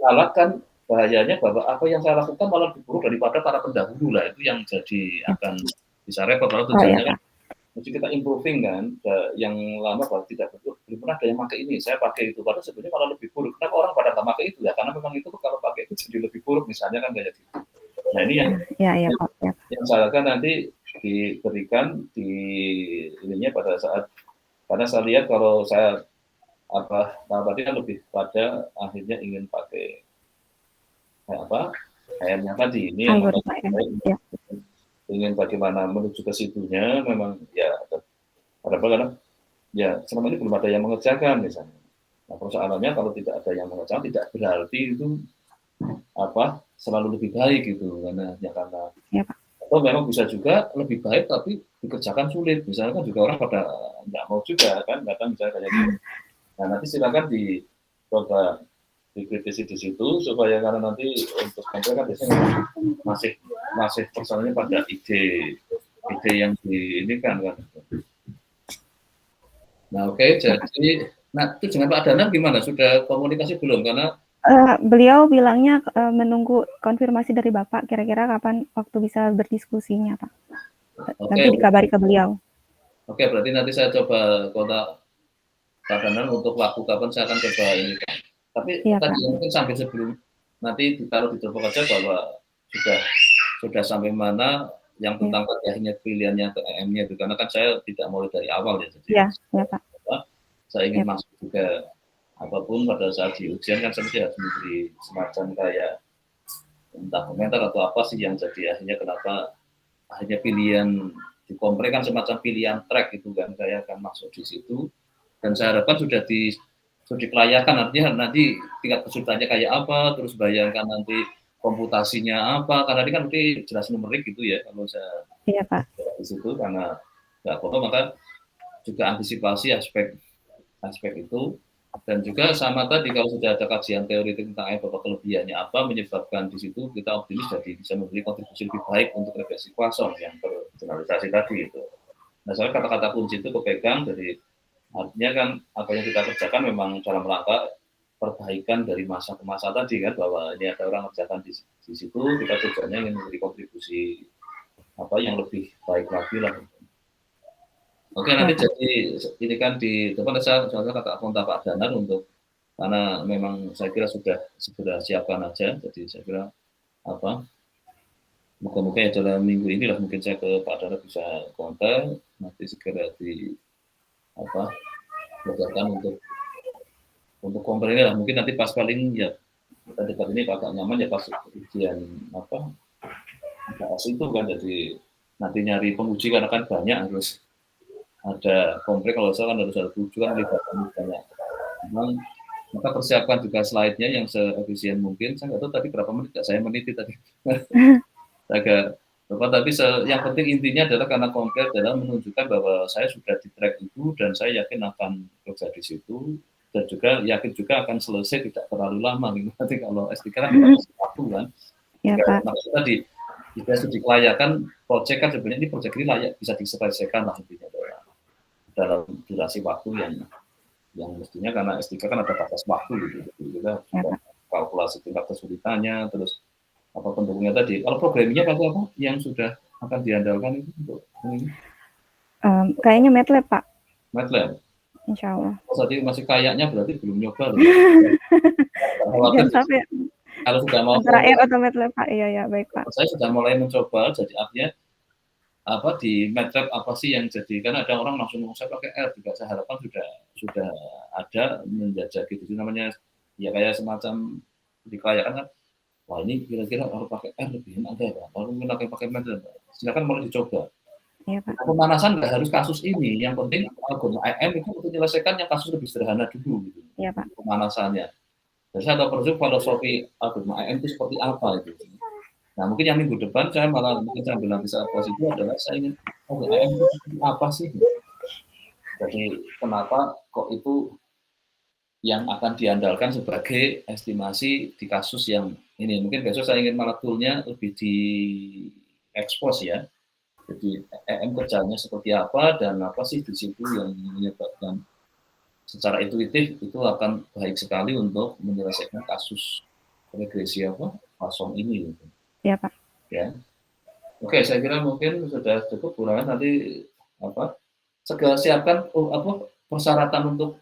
alat kan bahayanya bahwa apa yang saya lakukan malah lebih buruk daripada para pendahulu lah, itu yang jadi akan bisa repot kalau tujuannya kan mesti kita improving kan, yang lama bahwa tidak betul, belum pernah ada yang pakai ini, saya pakai itu, padahal sebenarnya malah lebih buruk. Kenapa orang pada nggak pakai itu ya? Karena memang itu kalau pakai itu jadi lebih buruk misalnya kan kayak gitu. Nah ini yang saya akan nanti diberikan di ininya pada saat, karena saya lihat kalau saya tadi kan lebih pada akhirnya ingin pakai kayaknya tadi ini ingin bagaimana menuju ke situnya, memang ya karena ya selama ini belum ada yang mengerjakan misalnya. Nah, persoalannya kalau tidak ada yang mengerjakan tidak berarti itu selalu lebih baik gitu, karena Ya, Pak. atau memang bisa juga lebih baik tapi dikerjakan sulit. Misalnya kan juga orang pada nggak mau juga kan, kadang misalnya kayak gitu. Nah, nanti silakan dicoba dikritisi di situ supaya karena nanti untuk sampai kan biasanya masih persoalannya pada ide yang di ini kan. Nah, oke, jadi itu dengan Pak Danang gimana? Sudah komunikasi belum? Karena beliau bilangnya menunggu konfirmasi dari Bapak kira-kira kapan waktu bisa berdiskusinya, Pak. Nanti dikabari ke beliau. Oke, berarti nanti saya coba kontak Pak Danang untuk waktu kapan saya akan coba ini. Tapi ya, tadi Pak. mungkin sampai sebelum nanti ditaruh di telepon aja bahwa sudah sampai mana yang tentang akhirnya pilihannya ke EM-nya itu, karena kan saya tidak mulai dari awal ya. Jadi ya, Pak. Saya ingin masuk juga apapun pada saat di ujian kan saya harus memberi semacam kayak entah komentar atau apa sih yang jadi akhirnya kenapa akhirnya pilihan di kompre kan semacam pilihan track itu kan, saya akan masuk di situ dan saya harapkan sudah dikelayakan, artinya nanti tingkat kesulitannya kayak apa, terus bayangkan nanti komputasinya apa, karena ini kan nanti jelas numerik gitu ya kalau saya Pak. di situ, karena nggak foto maka juga antisipasi aspek itu. Dan juga sama tadi kalau sudah ada kajian teoritik tentang apa kelebihannya apa menyebabkan di situ kita optimis jadi bisa memberi kontribusi lebih baik untuk regresi Poisson yang tergeneralisasi tadi itu. Nah, soal kata-kata kunci itu kepegang, jadi artinya kan apa yang kita kerjakan memang dalam rangka perbaikan dari masa ke masa tadi kan, bahwa ini ada orang kerjakan di situ, kita tujuannya ingin memberi kontribusi yang lebih baik lagi lah. Oke, nanti jadi ini kan di depan saya kata kontak Pak Danar untuk, karena memang saya kira sudah segera siapkan aja, jadi saya kira moga-moga ya dalam minggu ini lah mungkin saya ke Pak Danar bisa kontak, nanti segera buatkan untuk kompor ini lah, mungkin nanti pas paling ya kita dekat ini agak nyaman ya pas ujian itu kan, jadi nanti nyari penguji karena kan banyak harus ada kompre, kalau saya kan harus ada 7 kan libatkan banyak. Memang maka persiapkan juga slide-nya yang seefisien mungkin. Saya nggak tahu tadi berapa menit, saya meniti tadi. Agak tapi yang penting intinya adalah karena kompre adalah menunjukkan bahwa saya sudah di track itu dan saya yakin akan kerja di situ dan juga yakin juga akan selesai tidak terlalu lama. Nanti kalau S3 kan waktu kan. Ya, Pak. Maksudnya tadi jika sudah dikelayakan proyek kan sebenarnya ini proyek ini layak bisa diselesaikan lah intinya dalam durasi waktu yang mestinya, karena S3 kan ada batas waktu gitu. Jadi kita kalkulasi tingkat kesulitannya, terus apa pendukungnya tadi. Kalau programnya apa yang sudah akan diandalkan itu untuk ini? Kayaknya MATLAB, Pak. MATLAB. Insya Allah. Tadi masih kayaknya berarti belum nyoba loh. Kalau sudah mau antara R atau MATLAB, Pak. Iya, baik, Pak. Saya sudah mulai mencoba, jadi artinya di MATLAB apa sih yang jadi, karena ada orang langsung saya pakai R juga, saya harapkan sudah ada menjajaki itu namanya ya kayak semacam dikelayakan kan, wah ini kira-kira harus pakai R lebih enak ya, kalau mungkin pakai MATLAB, silakan mulai dicoba. Ya, Pak. Pemanasan nggak harus kasus ini, yang penting algoritma IM itu untuk menyelesaikan yang kasus lebih sederhana dulu gitu. Ya, Pak. Pemanasannya. Jadi saya tahu persis filosofi algoritma IM itu seperti apa itu. Nah, mungkin yang minggu depan saya malah mungkin saya ambil nanti saat itu adalah saya ingin IM itu apa sih? Jadi kenapa kok itu yang akan diandalkan sebagai estimasi di kasus yang ini? Mungkin besok saya ingin malah toolnya lebih di expose ya. Jadi EM kerjanya seperti apa dan apa sih di situ yang menyebabkan secara intuitif itu akan baik sekali untuk menyelesaikan kasus regresi Poisson ini. Ya, Pak. Ya. Oke, saya kira mungkin sudah cukup kurang, nanti segera siapkan persyaratan untuk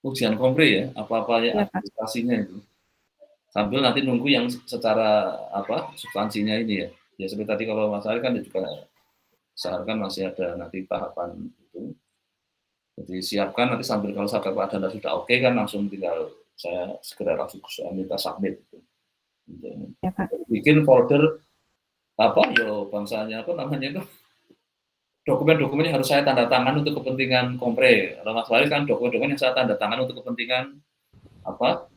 ujian kompre ya, apa-apa ya administrasinya itu. Sambil nanti nunggu yang secara substansinya ini ya. Ya seperti tadi kalau Mas Ari kan juga seharusnya masih ada nanti tahapan itu. Jadi siapkan nanti sambil kalau sampai Pak Dana sudah oke kan langsung tinggal saya segera langsung minta submit gitu. Ya, Pak. Bikin folder bangsanya apa namanya itu dokumen-dokumen yang harus saya tanda tangan untuk kepentingan kompre. Kalau Mas Waris kan dokumen-dokumen yang saya tanda tangan untuk kepentingan apa?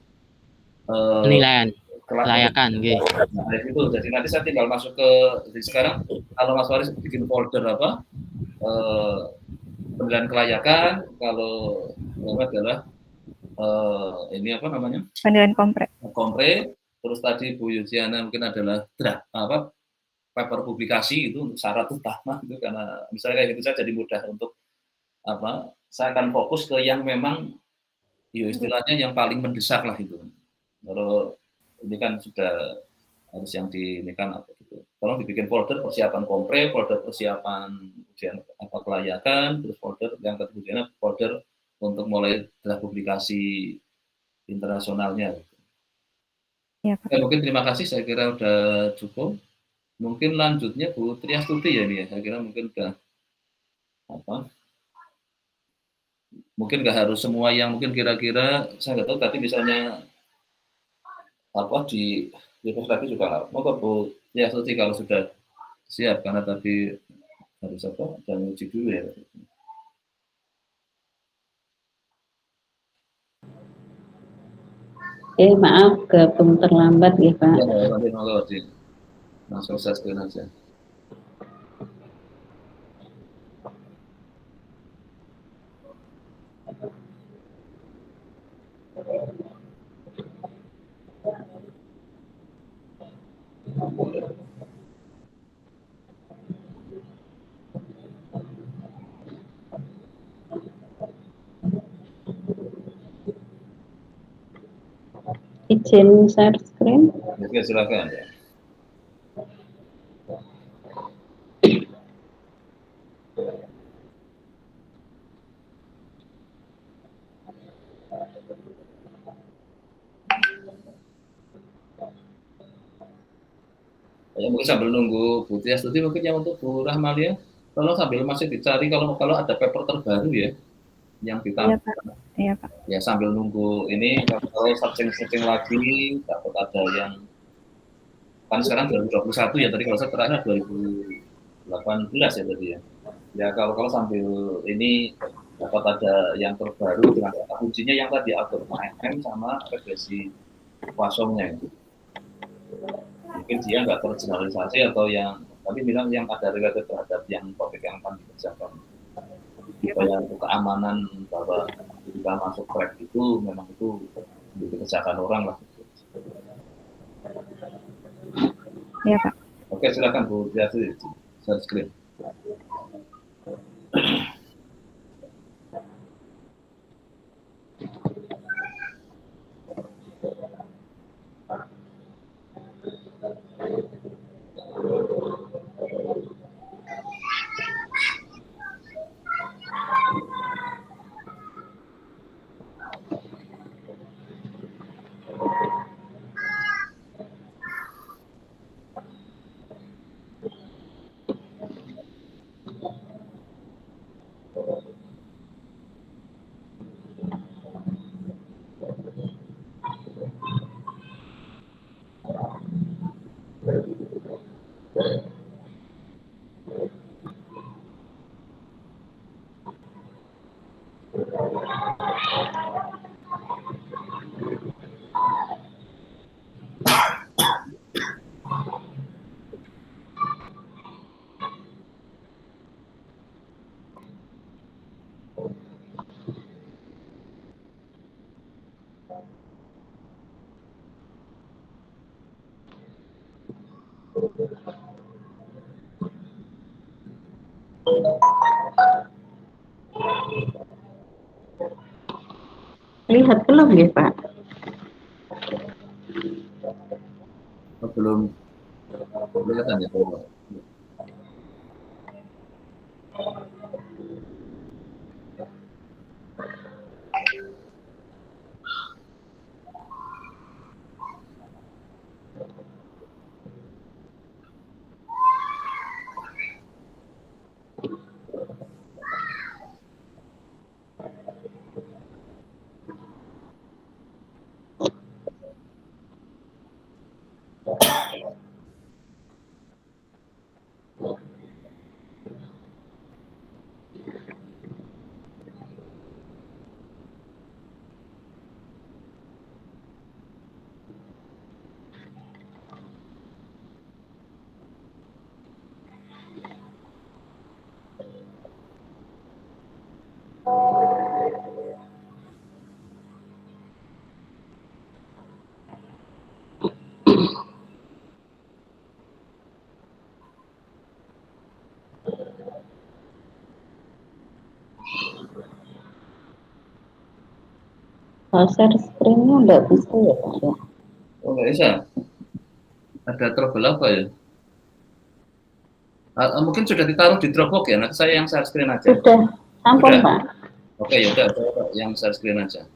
Penilaian, kelayakan, nggih. Nah, itu. Jadi nanti saya tinggal masuk ke jadi sekarang kalau Mas Waris bikin folder apa? Penilaian kelayakan, kalau adalah ini apa namanya? Penilaian kompre. Kompre, terus tadi Bu Yuziana mungkin adalah draft apa? Paper publikasi itu untuk syarat utama itu karena misalnya kayak gitu saya jadi mudah untuk apa? Saya akan fokus ke yang memang istilahnya yang paling mendesak lah itu. Kalau ini kan sudah harus yang di ini kan apa gitu. Tolong dibikin folder persiapan kompre, folder persiapan ujian apa kelayakan, terus folder yang kemudian folder untuk mulai draft publikasi internasionalnya. Ya, Pak. Mungkin terima kasih, saya kira udah cukup. Mungkin lanjutnya Bu Triastuti ya ini ya, saya kira mungkin udah apa? Mungkin nggak harus semua yang mungkin kira-kira saya nggak tahu tadi misalnya apa di tadi juga nggak mau Bu Triastuti kalau sudah siap karena tadi harus apa dan uji dulu ya. Maaf gabung terlambat ya Pak. Ya, nanti mau langsung saya screen aja. Izin share screen. Oke, silakan ya. Ya, mungkin sambil nunggu Bu Triastuti mungkin yang untuk Bu Rahmalia, tolong sambil masih dicari kalau ada paper terbaru ya yang ditambah. Iya Pak. Ya sambil nunggu ini kalau searching lagi dapat ada yang kan sekarang 2021 ya tadi kalau saya terakhir 2018 ya tadi ya. Ya kalau sambil ini dapat ada yang terbaru dengan kata kuncinya yang tadi atur MM sama regresi Poissonnya itu. Mungkin dia nggak tergeneralisasi atau yang tapi bilang yang ada related terhadap yang topik yang akan dikerjakan. Supaya untuk keamanan bahwa ketika masuk track itu memang itu dikerjakan orang lah. Iya Pak. Oke, silakan Bu Triastuti, share screen. Lihat belum ya Pak? Belum kelihatan ya Pak. Kalau share screen-nya nggak bisa ya Pak ya? Oh, nggak bisa. Ada trouble apa ya? Mungkin sudah ditaruh di Dropbox ya. Nanti saya yang share screen aja. Sudah, sampun Sudah. Pak. Oke, yaudah, saya yang share screen aja.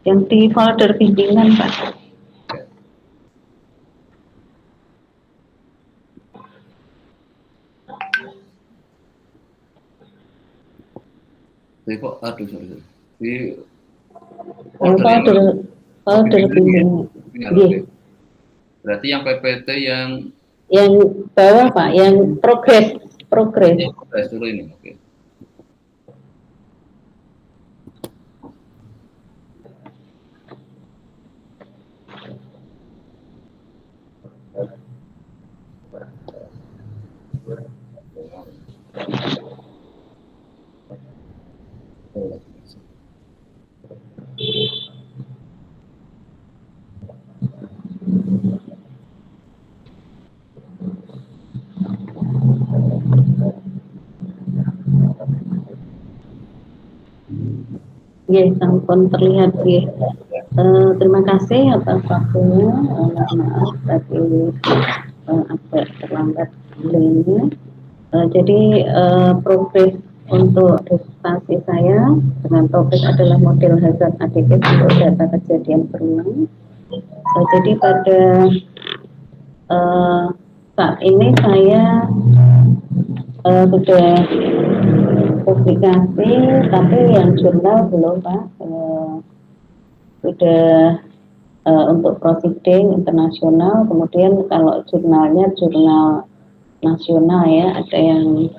Yang di folder bimbingan Pak. Aduh, sorry. Di Yang folder bimbingan. Ya, Iya. oke. Berarti yang PPT yang Yang bawah Pak, yang progres. tes dulu ini, oke. Iya, sampun terlihat ya. Terima kasih atas waktunya. Maaf tadi agak terlambat mulainya. Jadi progres untuk disertasi saya dengan topik adalah model hazard aditif untuk data kejadian berulang. Jadi pada saat ini saya sudah publikasi, tapi yang jurnal belum Pak. Sudah untuk proceeding internasional, kemudian kalau jurnalnya jurnal nasional ya, ada yang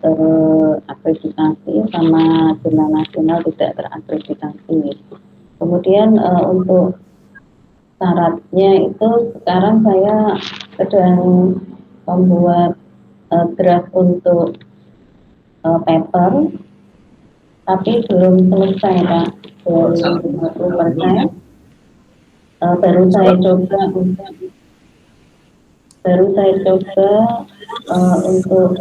terakreditasi sama jurnal nasional tidak terakreditasi. Kemudian untuk syaratnya itu sekarang saya sedang membuat draft untuk paper, tapi belum selesai Pak, belum 50%. Baru saya coba untuk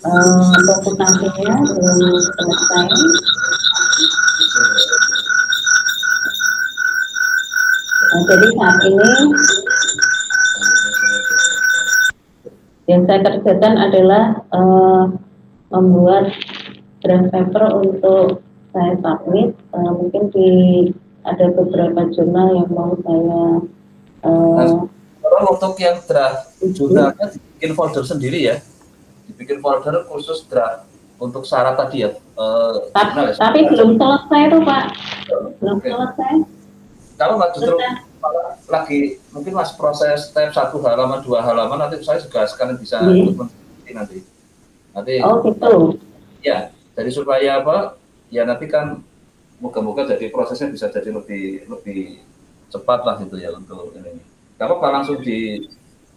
komputasinya belum selesai. Jadi saat ini yang saya kerjakan adalah membuat draft paper untuk saya submit. Mungkin ada beberapa jurnal yang mau saya untuk yang draft jurnalnya dibikin folder sendiri ya, dibikin folder khusus draft untuk syarat tadi ya. Tapi belum selesai tuh Pak, belum selesai. Kalau nggak justru lagi mungkin masih proses step 1 halaman 2 halaman, nanti saya juga sekalian bisa ikut nanti. Oh gitu. Ya, jadi supaya apa? Ya nanti kan moga-moga jadi prosesnya bisa jadi lebih cepat lah gitu ya untuk ini. Kalau langsung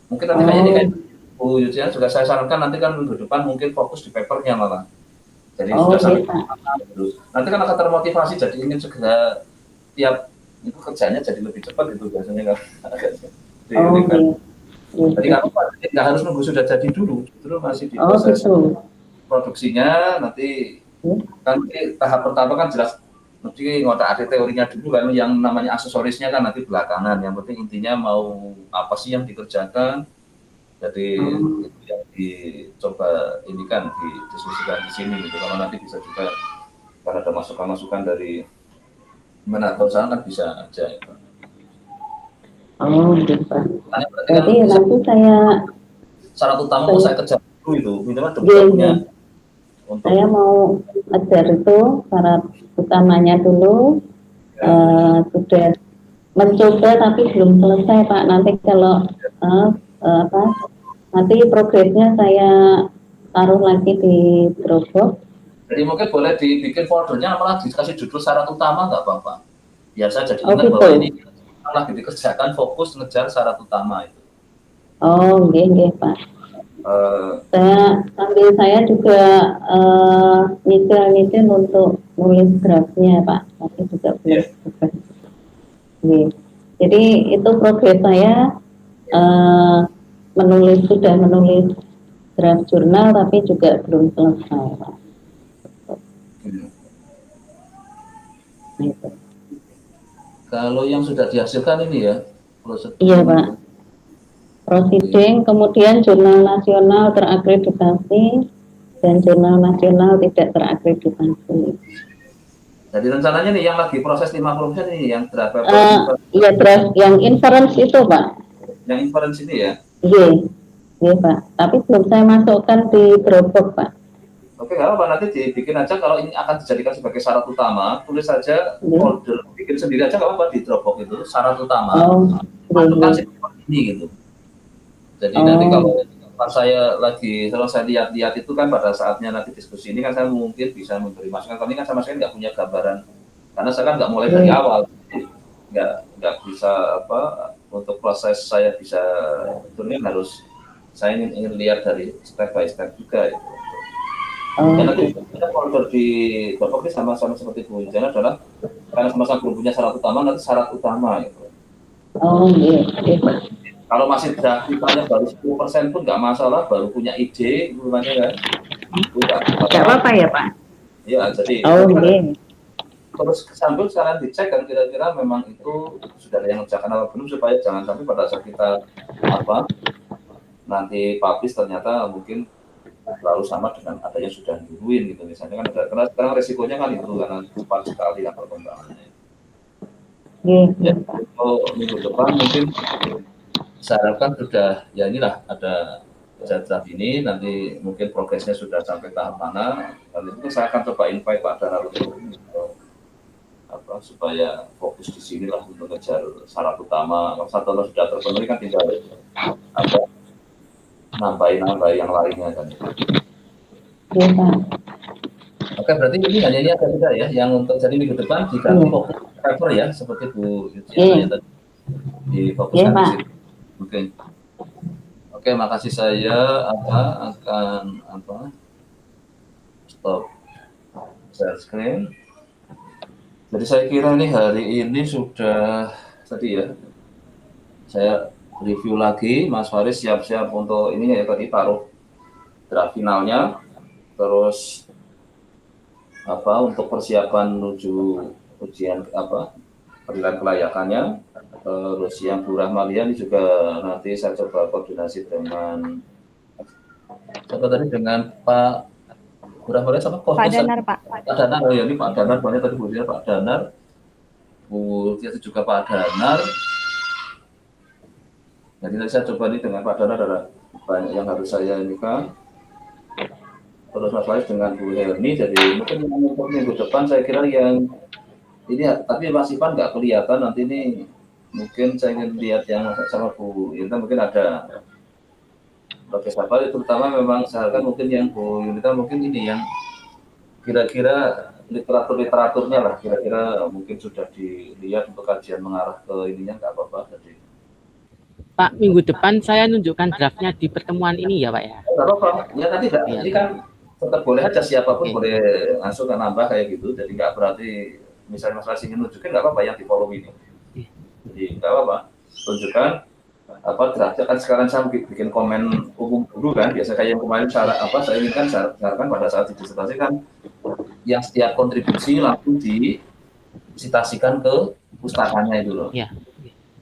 mungkin nanti kayak Bu Yujian juga saya sarankan nanti kan minggu depan mungkin fokus di papernya malah. Jadi sudah sampai nanti kan akan termotivasi jadi ingin segera tiap itu kerjanya jadi lebih cepat itu biasanya kan. Jadi nggak harus nunggu sudah jadi dulu, justru masih di proses produksinya nanti. Kan tahap pertama kan jelas mesti ngotak ada teorinya dulu kan, yang namanya aksesorisnya kan nanti belakangan. Yang penting intinya mau apa sih yang dikerjakan. Jadi itu yang dicoba ini kan didiskusikan di sini gitu. Kalau nanti bisa juga kalau ada masukan-masukan dari mana atau sana kan bisa aja. Oh gitu Pak. Jadi nanti saya syarat utama mau saya kerja dulu itu minimal dokumennya. Saya mau ajar itu syarat utamanya dulu. Sudah mencoba tapi belum selesai Pak. Nanti kalau nanti progresnya saya taruh lagi di Dropbox. Jadi mungkin boleh dibikin foldernya malah dikasih judul syarat utama nggak apa-apa. Biar saya jadi ingat bahwa ini malah dikerjakan fokus ngejar syarat utama itu. Oh, nggih Pak. Saya juga nyicil untuk nulis draftnya Pak, tapi juga belum. Jadi itu progres saya sudah menulis draft jurnal tapi juga belum selesai, Pak. Gitu. Kalau yang sudah dihasilkan ini ya, prosedur. Iya, Pak. Proceeding, kemudian jurnal nasional terakreditasi dan jurnal nasional tidak terakreditasi. Jadi rencananya nih yang lagi proses 50% ini yang draft paper. Iya, draft yang inference itu, Pak. Yang inference ini ya. Iya, Pak. Tapi belum saya masukkan di Dropbox, Pak. Oke, nggak apa-apa, nanti dibikin aja. Kalau ini akan dijadikan sebagai syarat utama, tulis saja folder, bikin sendiri aja nggak apa-apa di Dropbox itu, syarat utama. Masukkan seperti ini gitu. Jadi nanti kalau pas saya lihat-lihat itu kan pada saatnya nanti diskusi ini kan saya mungkin bisa memberi masukan. Kami kan sama sekali nggak punya gambaran, karena saya kan nggak mulai dari awal, nggak bisa untuk proses saya bisa ini harus saya ingin lihat dari step by step juga. Ya. Dan nanti folder di Dropbox ini sama-sama seperti Bu Jana adalah karena sama-sama belum punya syarat utama, nanti syarat utama. Gitu. Kalau masih draftnya baru 10% pun nggak masalah, baru punya ide, gimana kan? Nggak apa-apa ya, Pak? Ya, jadi terus sambil sekarang dicek kan kira-kira memang itu sudah ada yang ngerjakan apa belum, supaya jangan sampai pada saat kita nanti publish ternyata mungkin lalu sama dengan ada yang sudah duluin gitu misalnya kan, karena sekarang resikonya kan itu karena cepat sekali kan perkembangannya. Ya, minggu depan mungkin saya harapkan sudah, ya inilah ada draft ini, nanti mungkin progresnya sudah sampai tahap mana, dan itu saya akan coba invite Pak Danar supaya fokus di sini lah untuk ngejar syarat utama. Kalau satu sudah terpenuhi kan tinggal nambahin yang lainnya kan. Oke, berarti ini ada kita ya, yang untuk jadi minggu depan diganti fokus paper ya, seperti Bu Yuciana tadi difokuskan di situ. Oke, makasih. Saya akan stop share screen. Jadi saya kira nih hari ini sudah tadi ya. Saya review lagi, Mas Faris siap-siap untuk ini ya, tadi taruh draft finalnya, terus untuk persiapan menuju ujian penilaian kelayakannya. Terus yang Bu Rahmalia ini juga nanti saya coba koordinasi dengan Pak Bu Rahmalia sama Pak Danar, Pak. Pak Danar, ya ini Pak Danar, banyak tadi Bu Tia, Pak Danar, Bu Tia juga Pak Danar. Jadi nanti saya coba ini dengan Pak Danar, ada banyak yang harus saya ini kan. Terus Mas Faris dengan Bu Herni, jadi mungkin untuk minggu depan saya kira yang ini, tapi Mas Ivan nggak kelihatan nanti ini. Mungkin saya ingin lihat yang sama Bu Yunita, mungkin ada Oke, Safari, terutama memang seharusnya mungkin yang Bu Yunita mungkin ini yang kira-kira literaturnya lah, kira-kira mungkin sudah dilihat untuk kajian mengarah ke ininya, nggak apa-apa. Jadi Pak, minggu depan saya nunjukkan draftnya di pertemuan ini ya Pak ya? Nggak apa-apa, ya nanti ini kan tetap boleh aja, siapapun boleh langsung nambah kayak gitu, jadi nggak berarti misalnya Mas Rasi ingin nunjukin nggak apa-apa yang di follow ini. Jadi nggak apa-apa, tunjukkan draftnya kan. Sekarang saya bikin komen umum dulu kan, biasa kayak yang kemarin saya inginkan sarankan pada saat didisertasi kan yang setiap kontribusi langsung disitasikan ke pustakanya itu loh. Ya.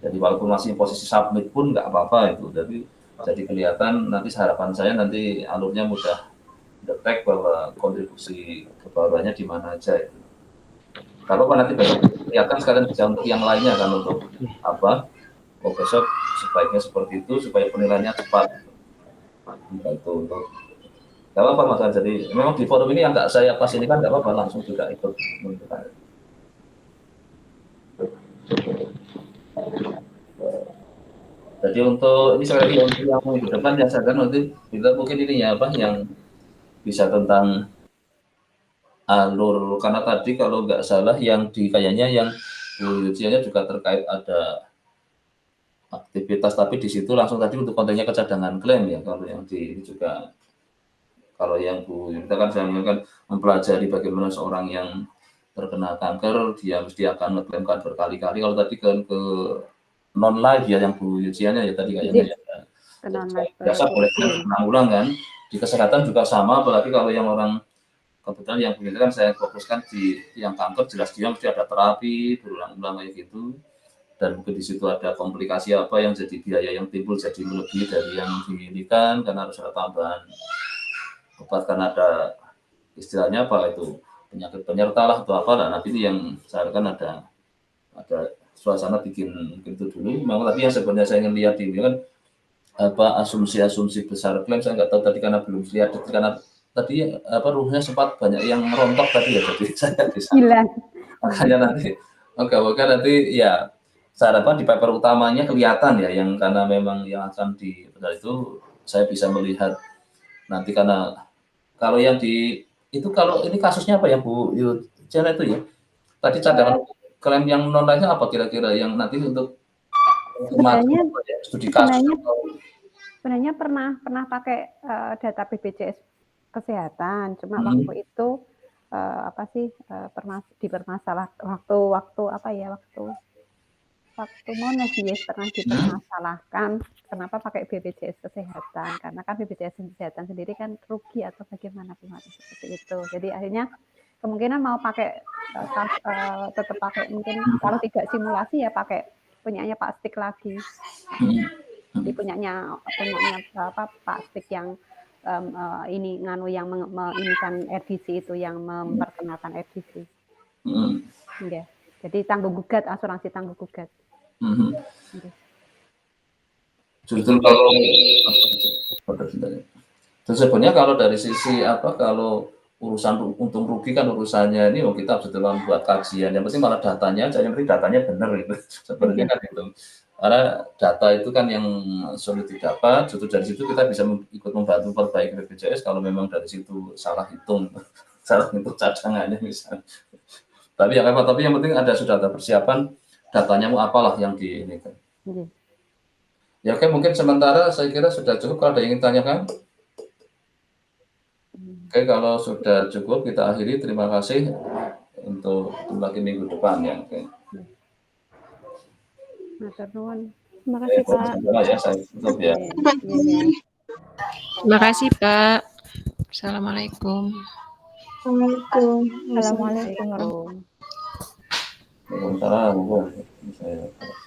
Jadi walaupun masih posisi submit pun nggak apa-apa itu, jadi kelihatan nanti harapan saya nanti alurnya mudah detect bahwa kontribusi kebaruannya di mana aja itu. Kalau nanti besok kelihatan sekalian bisa untuk yang lainnya kan, untuk besok sebaiknya seperti itu supaya penilaiannya cepat. Itu untuk nggak apa-apa Mas. Jadi memang di forum ini yang nggak saya pas ini kan nggak apa-apa, langsung juga ikut menentukan. Jadi untuk ini sekali lagi untuk yang minggu depan ya saya nanti kita mungkin ini ya yang bisa tentang alur, karena tadi kalau nggak salah yang kayaknya yang Bu Yucianya juga terkait ada aktivitas, tapi di situ langsung tadi untuk kontennya kecadangan klaim ya. Kalau yang ini juga, kalau yang Bu Yunita kan saya kan mempelajari bagaimana seorang yang terkena kanker dia mesti akan ngeklaimkan berkali-kali. Kalau tadi kan ke non live ya yang Bu Yuciana ya tadi kayaknya ya. Biasa boleh menang ulang kan. Di kesehatan juga sama, apalagi kalau yang orang kebetulan yang begitu kan saya fokuskan di yang kanker, jelas dia mesti ada terapi berulang-ulang kayak gitu, dan mungkin di situ ada komplikasi apa yang jadi biaya yang timbul jadi melebihi dari yang diinginkan karena harus ada tambahan obat, karena ada istilahnya apa itu penyakit penyerta lah atau apa lah. Nanti ini yang saya harapkan ada suasana bikin itu dulu. Memang tadi yang sebenarnya saya ingin lihat ini kan apa asumsi-asumsi besar klaim, saya nggak tahu tadi karena belum lihat, karena tadi apa ruhnya sempat banyak yang merontok tadi ya, jadi saya bisa makanya nanti oke nanti ya saya harapkan di paper utamanya kelihatan ya yang karena memang yang akan di itu saya bisa melihat nanti, karena kalau yang di itu kalau ini kasusnya apa ya Bu Yuciana itu ya tadi cadangan klaim yang non lainnya apa kira-kira yang nanti untuk studi kasus sebenarnya pernah pakai data BPJS kesehatan, cuma waktu itu dipermasalah waktu Monas pernah dipermasalahkan kenapa pakai BPJS kesehatan, karena kan BPJS kesehatan sendiri kan rugi atau bagaimana seperti itu. Jadi akhirnya kemungkinan mau pakai tetap pakai, mungkin kalau tidak simulasi ya pakai punyanya Pak Stik lagi. Jadi punyanya Pak Stik yang ini yang menginikan RDC itu, yang memperkenalkan RDC. Ya. Jadi asuransi tangguh gugat. Justru kalau sebenarnya kalau dari sisi kalau urusan untung rugi kan urusannya ini kita harus buat kajian. Yang penting malah datanya aja, yang penting datanya benar gitu. Sebenarnya kan itu. Karena data itu kan yang sulit didapat, justru dari situ kita bisa ikut membantu perbaiki BPJS kalau memang dari situ salah hitung cadangannya misalnya. Tapi yang penting sudah ada persiapan, datanya mau apalah yang di ini kan. Ya oke, mungkin sementara saya kira sudah cukup. Kalau ada yang ingin tanyakan? Oke, kalau sudah cukup kita akhiri. Terima kasih untuk lagi minggu depan ya. Oke. Terima kasih Pak. Ya, saya tutup ya. Terima kasih Pak. Assalamualaikum. Assalamualaikum warahmatullahi wabarakatuh. Waalaikumsalam.